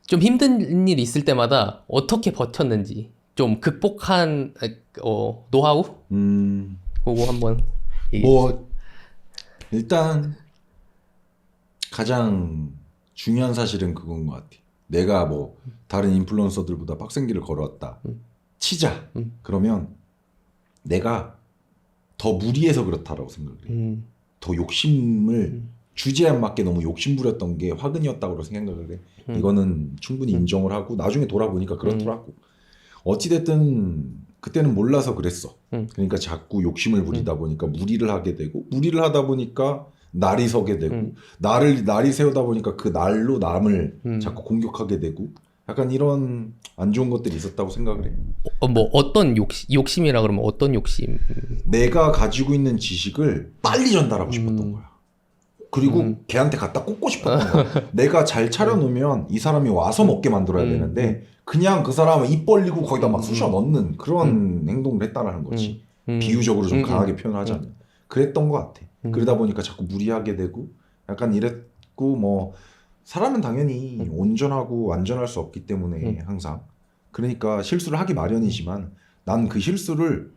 좀 힘든 일 있을 때마다 어떻게 버텼는지, 좀 극복한 노하우? 그거 한번 일단 가장 중요한 사실은 그건 것 같아. 내가 뭐 다른 인플루언서들보다 빡센 길을 걸어왔다 치자. 그러면 내가 더 무리해서 그렇다라고 생각을 해. 더 욕심을 주제에 안 맞게 너무 욕심부렸던 게 화근이었다고 생각을 해. 이거는 충분히 인정을 하고 나중에 돌아보니까 그렇더라고. 어찌됐든 그때는 몰라서 그랬어. 그러니까 자꾸 욕심을 부리다 보니까 무리를 하게 되고, 무리를 하다 보니까 날이 서게 되고, 날이 세우다 보니까 그 날로 남을 자꾸 공격하게 되고, 약간 이런 안 좋은 것들이 있었다고 생각을 해. 뭐 어떤 욕심이라 그러면 어떤 욕심? 내가 가지고 있는 지식을 빨리 전달하고 싶었던 거야. 그리고 걔한테 갖다 꽂고 싶었던 거야. 내가 잘 차려놓으면 이 사람이 와서 먹게 만들어야 되는데 그냥 그 사람은 입 벌리고 거기다 막 쑤셔 넣는 그런 행동을 했다라는 거지. 비유적으로 좀 강하게 표현하자면. 그랬던 것 같아. 그러다 보니까 자꾸 무리하게 되고 약간 이랬고 뭐 사람은 당연히 온전하고 완전할 수 없기 때문에 항상 그러니까 실수를 하기 마련이지만 난 그 실수를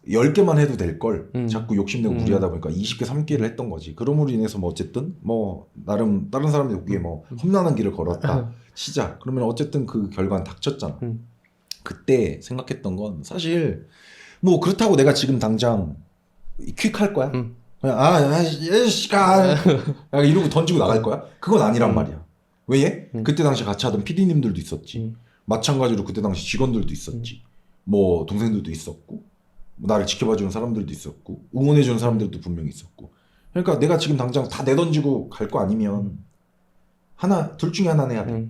10개만 해도 될 걸 자꾸 욕심내고 무리하다 보니까 20개, 30개를 했던 거지. 그럼으로 인해서 뭐 어쨌든 뭐 나름 다른 사람들 보기에 뭐 험난한 길을 걸었다 치자. 그러면 어쨌든 그 결과는 닥쳤잖아. 그때 생각했던 건 사실 뭐 그렇다고 내가 지금 당장 퀵할 거야? 그냥 예시가 이러고 던지고 나갈 거야? 그건 아니란 말이야. 왜? 그때 당시 같이 하던 PD님들도 있었지. 마찬가지로 그때 당시 직원들도 있었지. 뭐 동생들도 있었고 나를 지켜봐주는 사람들도 있었고 응원해주는 사람들도 분명히 있었고. 그러니까 내가 지금 당장 다 내던지고 갈 거 아니면 하나 둘 중에 하나는 해야 돼.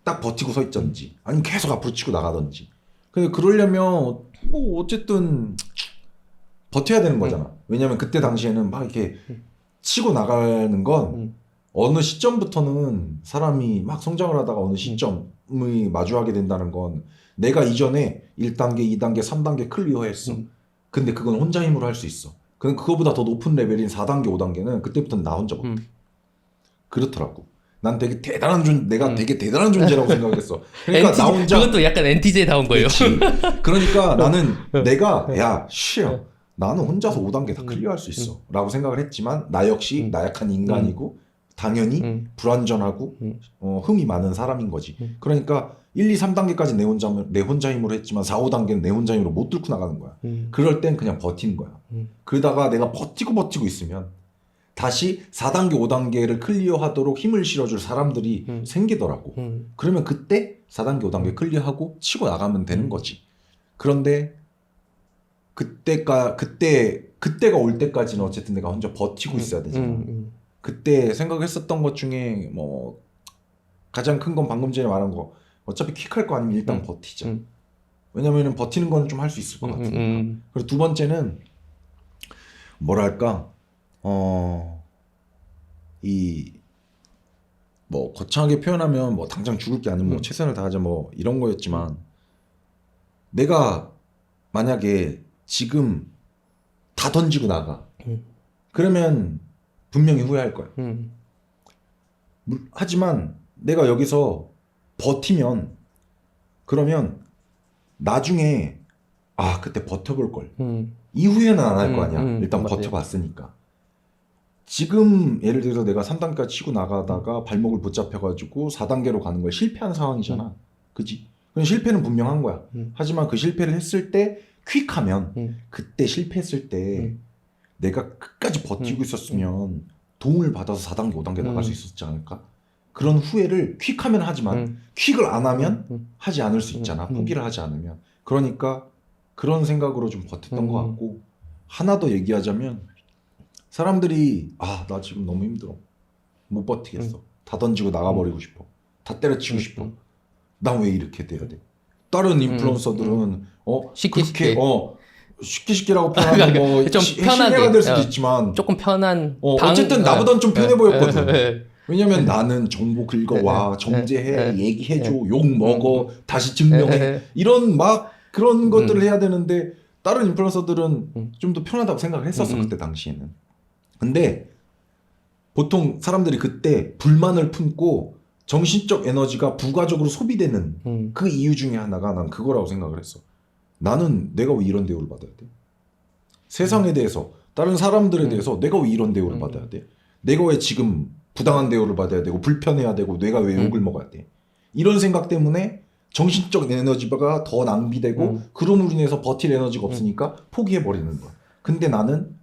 딱 버티고 서 있던지 아니면 계속 앞으로 치고 나가던지. 근데 그러려면 뭐 어쨌든 버텨야 되는 거잖아. 왜냐면 그때 당시에는 막 이렇게 치고 나가는 건 어느 시점부터는 사람이 막 성장을 하다가 어느 시점이 마주하게 된다는 건 내가 이전에 1단계, 2단계, 3단계 클리어했어. 근데 그건 혼자 힘으로 할 수 있어. 그거보다 더 높은 레벨인 4단계, 5단계는 그때부터는 나 혼자 못해. 그렇더라고. 난 되게 대단한 내가 되게 대단한 존재라고 생각했어. 그러니까 나 혼자 그것도 약간 NTJ다운 거예요. 그러니까 나는 내가 쉬어. 나는 혼자서 5단계 다 클리어할 수 있어. 라고 생각을 했지만 나 역시 나약한 인간이고 당연히 불완전하고 흠이 많은 사람인 거지. 그러니까 1, 2, 3단계까지 내 혼자 힘으로 했지만 4, 5단계는 내 혼자 힘으로 못 뚫고 나가는 거야. 그럴 땐 그냥 버티는 거야. 그러다가 내가 버티고 있으면 다시 4단계, 5단계를 클리어하도록 힘을 실어줄 사람들이 생기더라고. 그러면 그때 4단계, 5단계 클리어하고 치고 나가면 되는 거지. 그런데 그때가 올 때까지는 어쨌든 내가 혼자 버티고 있어야 되잖아. 그때 생각했었던 것 중에 뭐 가장 큰 건 방금 전에 말한 거 어차피 퀵할 거 아니면 일단 버티자. 왜냐면은 버티는 건 좀 할 수 있을 것 같으니까. 그리고 두 번째는 뭐랄까 이 뭐 거창하게 표현하면 뭐 당장 죽을 게 아니면 뭐 최선을 다하자 뭐 이런 거였지만 내가 만약에 지금 다 던지고 나가 그러면 분명히 후회할 거야. 하지만 내가 여기서 버티면 그러면 나중에 그때 버텨볼 걸. 이후에는 안 할 거 아니야. 일단 맞아요. 버텨봤으니까. 지금 예를 들어서 내가 3단계까지 치고 나가다가 발목을 붙잡혀가지고 4단계로 가는 거야. 실패한 상황이잖아. 그지? 그럼 실패는 분명한 거야. 하지만 그 실패를 했을 때 퀵하면 그때 실패했을 때 내가 끝까지 버티고 있었으면 도움을 받아서 4단계, 5단계 나갈 수 있었지 않을까? 그런 후회를 퀵하면 하지만 퀵을 안 하면 하지 않을 수 있잖아. 포기를 하지 않으면. 그러니까 그런 생각으로 좀 버텼던 것 같고 하나 더 얘기하자면 사람들이 나 지금 너무 힘들어. 못 버티겠어. 다 던지고 나가버리고 싶어. 다 때려치고 싶어. 난 왜 이렇게 돼야 돼? 다른 인플루언서들은 쉽게 쉽게라고 표현하면 뭐 좀 편하게 신뢰가 될 수도 있지만 조금 편한 어쨌든 나보단 좀 편해 보였거든. 왜냐면 나는 정보 긁어와, 정제해, 얘기해줘, 욕 먹어, 다시 증명해 이런 막 그런 것들을 해야 되는데 다른 인플루언서들은 좀 더 편하다고 생각을 했었어 그때 당시에는. 근데 보통 사람들이 그때 불만을 품고 정신적 에너지가 부가적으로 소비되는 그 이유 중에 하나가 난 그거라고 생각을 했어. 나는 내가 왜 이런 대우를 받아야 돼? 세상에 대해서 다른 사람들에 대해서 내가 왜 이런 대우를 받아야 돼? 내가 왜 지금 부당한 대우를 받아야 되고 불편해야 되고 내가 왜 욕을 먹어야 돼? 이런 생각 때문에 정신적 에너지가 더 낭비되고 그럼으로 인해서 버틸 에너지가 없으니까 포기해버리는 거야. 근데 나는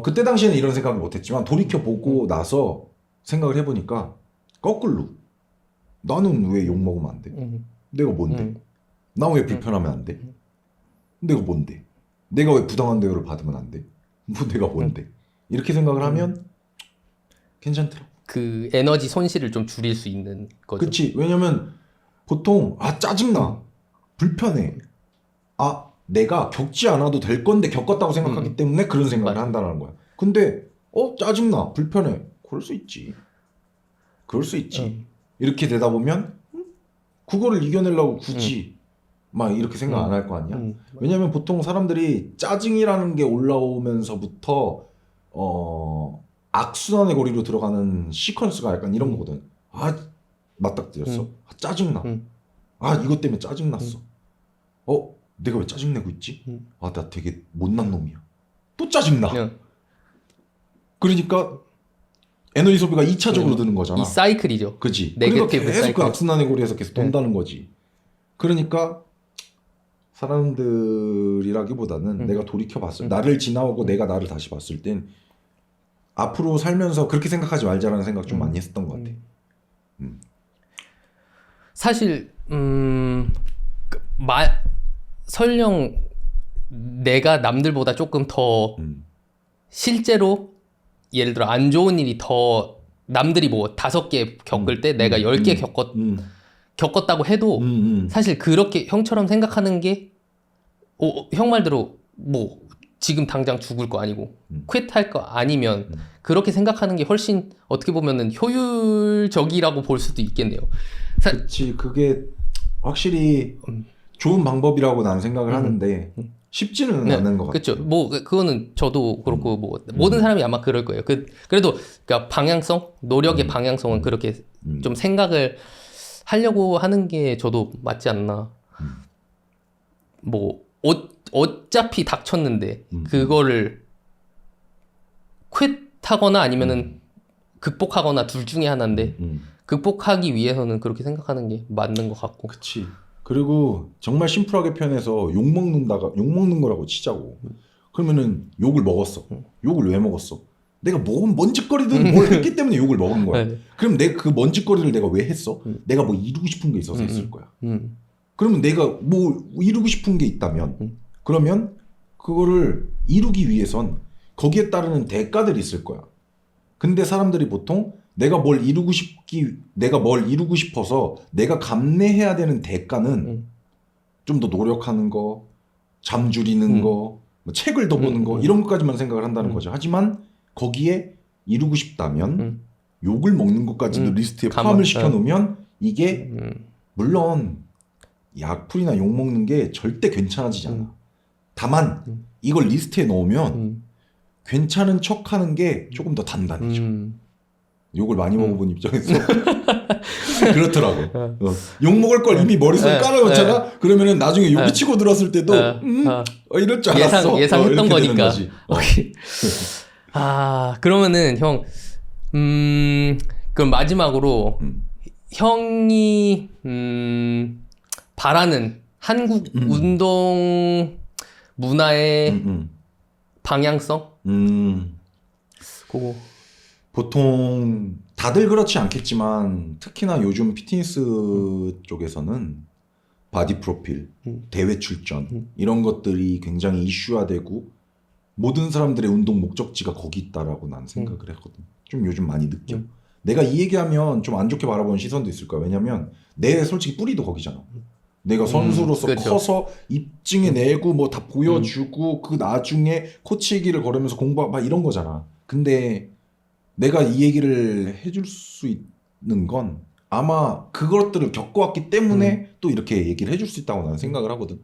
그때 당시에는 이런 생각을 못했지만 돌이켜보고 나서 생각을 해보니까 거꾸로 나는 왜 욕먹으면 안 돼? 내가 뭔데? 나 왜 불편하면 안 돼? 내가 뭔데? 내가 왜 부당한 대우를 받으면 안 돼? 뭐 내가 뭔데? 이렇게 생각을 하면 괜찮더라고. 그 에너지 손실을 좀 줄일 수 있는 거죠. 그치. 왜냐면 보통 짜증나, 불편해, 내가 겪지 않아도 될 건데 겪었다고 생각하기 때문에 그런 생각을 한다는 거야. 근데 짜증나, 불편해, 그럴 수 있지. 이렇게 되다 보면 그거를 이겨내려고 굳이 막 이렇게 생각 안 할 거 아니야. 왜냐면 보통 사람들이 짜증이라는 게 올라오면서부터 악순환의 고리로 들어가는 시퀀스가 약간 이런 거거든. 맞닥뜨렸어. 짜증나. 이것 때문에 짜증났어. 내가 왜 짜증내고 있지? 나 되게 못난 놈이야. 또 짜증나. 그러니까 에너지 소비가 2차적으로 드는 거잖아. 이 사이클이죠. 그치. 그러니까 계속 사이클. 그 악순환의 고리에서 계속 돈다는 거지. 그러니까 사람들이라기보다는 내가 돌이켜봤을 나를 지나오고 내가 나를 다시 봤을 땐 앞으로 살면서 그렇게 생각하지 말자라는 생각 좀 많이 했었던 것 같아. 사실 설령 내가 남들보다 조금 더 실제로 예를 들어 안 좋은 일이 더 남들이 뭐 5개 겪을 때 내가 10개 겪었다고 해도 사실 그렇게 형처럼 생각하는 게 형 말대로 뭐 지금 당장 죽을 거 아니고 퀴트할 거 아니면 그렇게 생각하는 게 훨씬 어떻게 보면은 효율적이라고 볼 수도 있겠네요. 그치. 그게 확실히 좋은 방법이라고 나는 생각을 하는데 쉽지는 않은 것 같아요. 그렇죠. 뭐 그거는 저도 그렇고 뭐 모든 사람이 아마 그럴 거예요. 그래도 그러니까 방향성, 노력의 방향성은 그렇게 좀 생각을 하려고 하는 게 저도 맞지 않나. 뭐 어차피 닥쳤는데 그거를 퀴트하거나 아니면은 극복하거나 둘 중에 하나인데 극복하기 위해서는 그렇게 생각하는 게 맞는 것 같고. 그치. 그리고 정말 심플하게 표현해서 욕먹는 거라고 치자고. 그러면은 욕을 먹었어. 욕을 왜 먹었어? 내가 뭔 짓거리든 뭘 했기 때문에 욕을 먹은 거야. 그럼 내가 그 뭔 짓거리를 내가 왜 했어? 내가 뭐 이루고 싶은 게 있어서 했을 거야. 그러면 내가 뭐 이루고 싶은 게 있다면 그러면 그거를 이루기 위해선 거기에 따르는 대가들이 있을 거야. 근데 사람들이 보통 내가 뭘 이루고 싶어서 내가 감내해야 되는 대가는 좀 더 노력하는 거, 잠 줄이는 거, 뭐 책을 더 보는 거 이런 것까지만 생각을 한다는 거죠. 하지만 거기에 이루고 싶다면 욕을 먹는 것까지도 리스트에 포함을 시켜놓으면 이게 물론 약풀이나 욕 먹는 게 절대 괜찮아지지 않아. 다만 이걸 리스트에 넣으면 괜찮은 척하는 게 조금 더 단단해져. 욕을 많이 먹어본 입장에서 그렇더라고. 욕 먹을 걸 이미 머릿속에 깔아놓잖아. 그러면은 나중에 욕이 치고 들었을 때도 이럴 줄 알았어. 예상했던 거니까. 그러면은 형 그럼 마지막으로 형이 바라는 한국 운동 문화의 방향성? 그거 보통 다들 그렇지 않겠지만 특히나 요즘 피트니스 쪽에서는 바디 프로필, 대회 출전 이런 것들이 굉장히 이슈화되고 모든 사람들의 운동 목적지가 거기 있다라고 난 생각을 했거든. 좀 요즘 많이 느껴. 내가 이 얘기하면 좀 안 좋게 바라보는 시선도 있을 거야. 왜냐면 내 솔직히 뿌리도 거기잖아. 내가 선수로서 그렇죠. 커서 입증해 내고 뭐 다 보여주고 그 나중에 코치의 길을 걸으면서 공부하고 막 이런 거잖아. 근데 내가 이 얘기를 해줄 수 있는 건 아마 그것들을 겪어왔기 때문에 또 이렇게 얘기를 해줄 수 있다고 나는 생각을 하거든.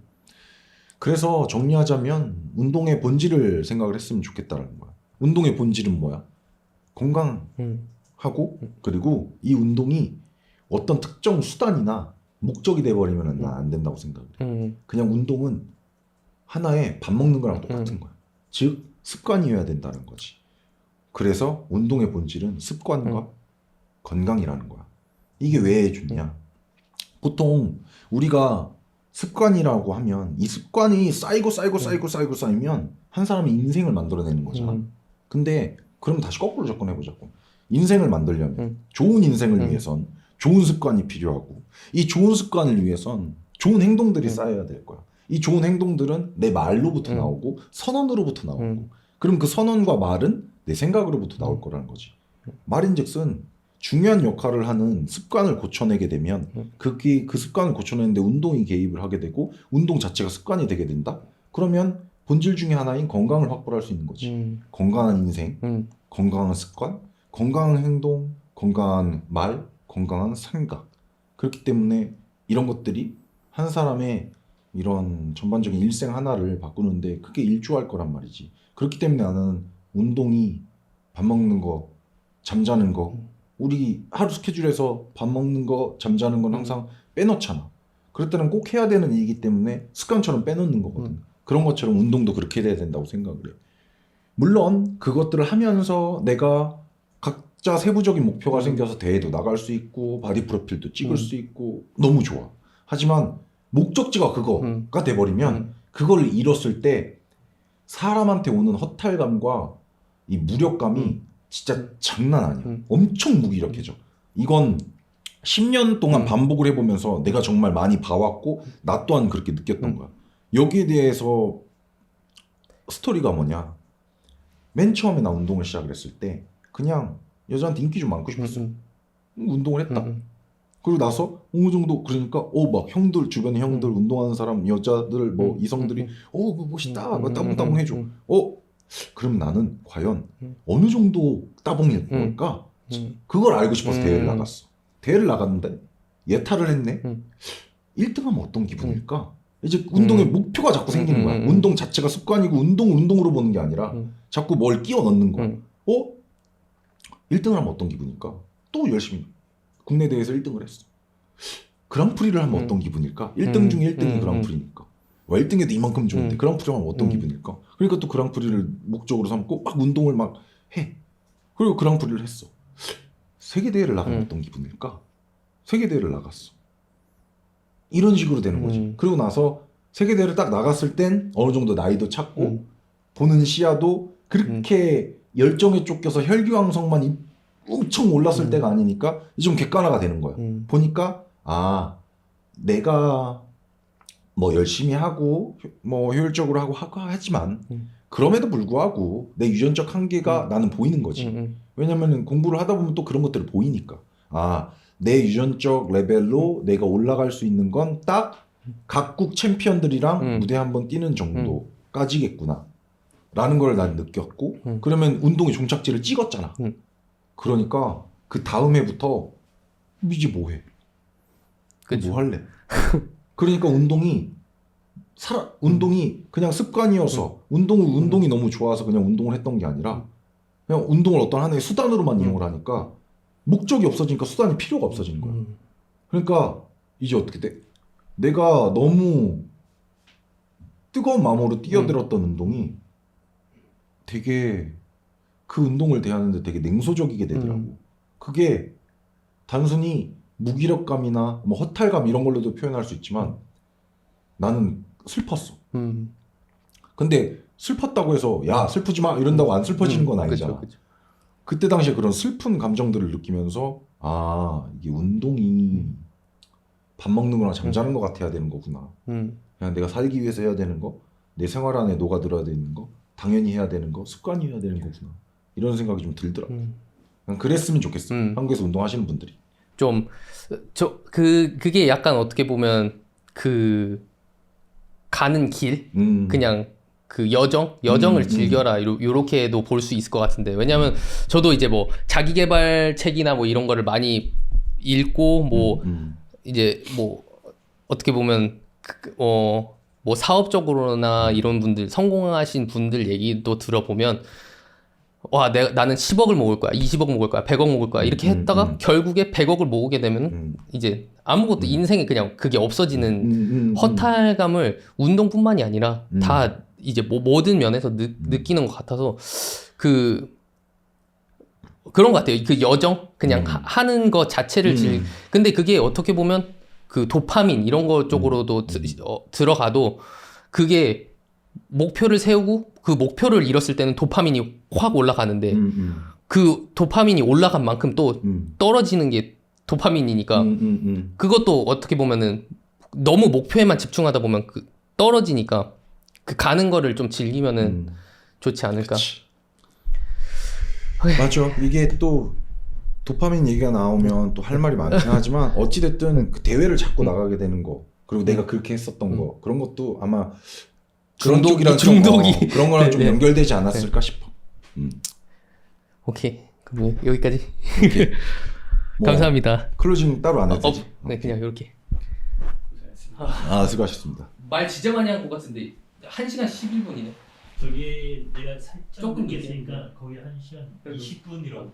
그래서 정리하자면 운동의 본질을 생각을 했으면 좋겠다라는 거야. 운동의 본질은 뭐야? 건강하고 그리고 이 운동이 어떤 특정 수단이나 목적이 돼버리면 난 안 된다고 생각을 해. 그냥 운동은 하나의 밥 먹는 거랑 똑같은 거야. 즉 습관이어야 된다는 거지. 그래서 운동의 본질은 습관과 건강이라는 거야. 이게 왜 좋냐? 보통 우리가 습관이라고 하면 이 습관이 쌓이면 한 사람이 인생을 만들어내는 거잖아. 근데 그럼 다시 거꾸로 접근해보자고. 인생을 만들려면 좋은 인생을 위해선 좋은 습관이 필요하고 이 좋은 습관을 위해선 좋은 행동들이 쌓여야 될 거야. 이 좋은 행동들은 내 말로부터 나오고 선언으로부터 나오고 그럼 그 선언과 말은 내 생각으로부터 나올 거라는 거지. 말인즉슨 중요한 역할을 하는 습관을 고쳐내게 되면 그 습관을 고쳐내는데 운동이 개입을 하게 되고 운동 자체가 습관이 되게 된다? 그러면 본질 중에 하나인 건강을 확보할 수 있는 거지. 건강한 인생, 건강한 습관, 건강한 행동, 건강한 말, 건강한 생각. 그렇기 때문에 이런 것들이 한 사람의 이런 전반적인 일생 하나를 바꾸는데 크게 일조할 거란 말이지. 그렇기 때문에 나는 운동이 밥 먹는 거, 잠자는 거, 우리 하루 스케줄에서 밥 먹는 거, 잠자는 건 항상 빼놓잖아. 그럴 때는 꼭 해야 되는 일이기 때문에 습관처럼 빼놓는 거거든. 그런 것처럼 운동도 그렇게 돼야 된다고 생각을 해. 물론 그것들을 하면서 내가 각자 세부적인 목표가 생겨서 대회도 나갈 수 있고 바디 프로필도 찍을 수 있고 너무 좋아. 하지만 목적지가 그거가 돼버리면 그걸 잃었을 때 사람한테 오는 허탈감과 이 무력감이 진짜 장난 아니야. 엄청 무기력해져. 이건 10년 동안 반복을 해보면서 내가 정말 많이 봐왔고 나 또한 그렇게 느꼈던 거야. 여기에 대해서 스토리가 뭐냐. 맨 처음에 나 운동을 시작을 했을 때 그냥 여자한테 인기 좀 많고 싶었어. 운동을 했다. 그리고 나서 어느 정도 그러니까 막 형들 주변에 형들 운동하는 사람 여자들 뭐 이성들이 멋있다 막 따봉따봉 해줘. 그럼 나는 과연 어느 정도 따봉일 걸까? 그걸 알고 싶어서 대회를 나갔어. 대회를 나갔는데 예탈을 했네. 1등하면 어떤 기분일까? 이제 운동의 목표가 자꾸 생기는 거야. 운동 자체가 습관이고 운동을 운동으로 보는 게 아니라 자꾸 뭘 끼워 넣는 거. 1등을 하면 어떤 기분일까? 또 열심히 국내 대회에서 1등을 했어. 그랑프리를 하면 어떤 기분일까? 1등 중에 1등이 그랑프리니까. 1등에도 이만큼 좋은데 그랑프리 하면 어떤 기분일까? 그러니까 또 그랑프리를 목적으로 삼고 막 운동을 막 해. 그리고 그랑프리를 했어. 세계대회를 나가면 어떤 기분일까? 세계대회를 나갔어. 이런 식으로 되는 거지. 그리고 나서 세계대회를 딱 나갔을 땐 어느 정도 나이도 찼고 보는 시야도 그렇게 열정에 쫓겨서 혈기왕성만 엄청 올랐을 때가 아니니까 이제 좀 객관화가 되는 거야. 보니까 내가 뭐 열심히 하고 뭐 효율적으로 하고 하지만 그럼에도 불구하고 내 유전적 한계가 나는 보이는 거지. 왜냐면 공부를 하다 보면 또 그런 것들을 보이니까. 내 유전적 레벨로 내가 올라갈 수 있는 건 딱 각국 챔피언들이랑 무대 한번 뛰는 정도까지겠구나 라는 걸 난 느꼈고 그러면 운동의 종착지를 찍었잖아. 그러니까 그 다음 해부터 이제 뭐해? 뭐 할래? 그러니까 운동이 그냥 습관이어서 운동이 너무 좋아서 그냥 운동을 했던 게 아니라 그냥 운동을 어떤 하나의 수단으로만 이용을 하니까 목적이 없어지니까 수단이 필요가 없어지는 거야. 그러니까 이제 어떻게 돼? 내가 너무 뜨거운 마음으로 뛰어들었던 운동이 되게 그 운동을 대하는데 되게 냉소적이게 되더라고. 그게 단순히 무기력감이나 뭐 허탈감 이런 걸로도 표현할 수 있지만 나는 슬펐어. 근데 슬펐다고 해서 야 슬프지 마 이런다고 안 슬퍼지는 건 아니잖아. 그쵸. 그때 당시에 그런 슬픈 감정들을 느끼면서 이게 운동이 밥 먹는 거랑 잠자는 거 같아야 되는 거구나. 그냥 내가 살기 위해서 해야 되는 거, 내 생활 안에 녹아들어야 되는 거, 당연히 해야 되는 거, 습관이어야 되는 거구나. 이런 생각이 좀 들더라고. 그냥 그랬으면 좋겠어. 한국에서 운동하시는 분들이. 그게 약간 어떻게 보면 가는 길? 그냥 그 여정을 즐겨라. 요렇게도 볼 수 있을 것 같은데. 왜냐면 저도 이제 뭐 자기계발 책이나 뭐 이런 거를 많이 읽고 이제 뭐 어떻게 보면 뭐 사업적으로나 이런 분들 성공하신 분들 얘기도 들어보면 나는 10억을 모을 거야, 20억 모을 거야, 100억 모을 거야 이렇게 했다가 결국에 100억을 모으게 되면 이제 아무것도 인생에 그냥 그게 없어지는 허탈감을 운동뿐만이 아니라 다 이제 모든 면에서 느끼는 것 같아서 그런 것 같아요. 그 여정 그냥 하는 것 자체를 근데 그게 어떻게 보면 그 도파민 이런 거 쪽으로도 들어가도 그게 목표를 세우고 그 목표를 이뤘을 때는 도파민이 확 올라가는데 그 도파민이 올라간 만큼 또 떨어지는 게 도파민이니까 그것도 어떻게 보면은 너무 목표에만 집중하다 보면 떨어지니까 그 가는 거를 좀 즐기면은 좋지 않을까. 맞아. 이게 또 도파민 얘기가 나오면 또 할 말이 많긴 하지만 어찌됐든 그 대회를 자꾸 나가게 되는 거 그리고 내가 그렇게 했었던 거 그런 것도 아마 그런 쪽이랑 중독이 그런 거랑 좀 네. 연결되지 않았을까 싶어. 오케이. 그럼 여기까지. 뭐 감사합니다. 클로징 따로 안 해도 되지? 네, 그냥 이렇게. 수고하셨습니다. 말 진짜 많이 한 것 같은데 1시간 11분이네. 저기 내가 살짝 조금 늦게 했으니까 거기 1시간 20분이라고.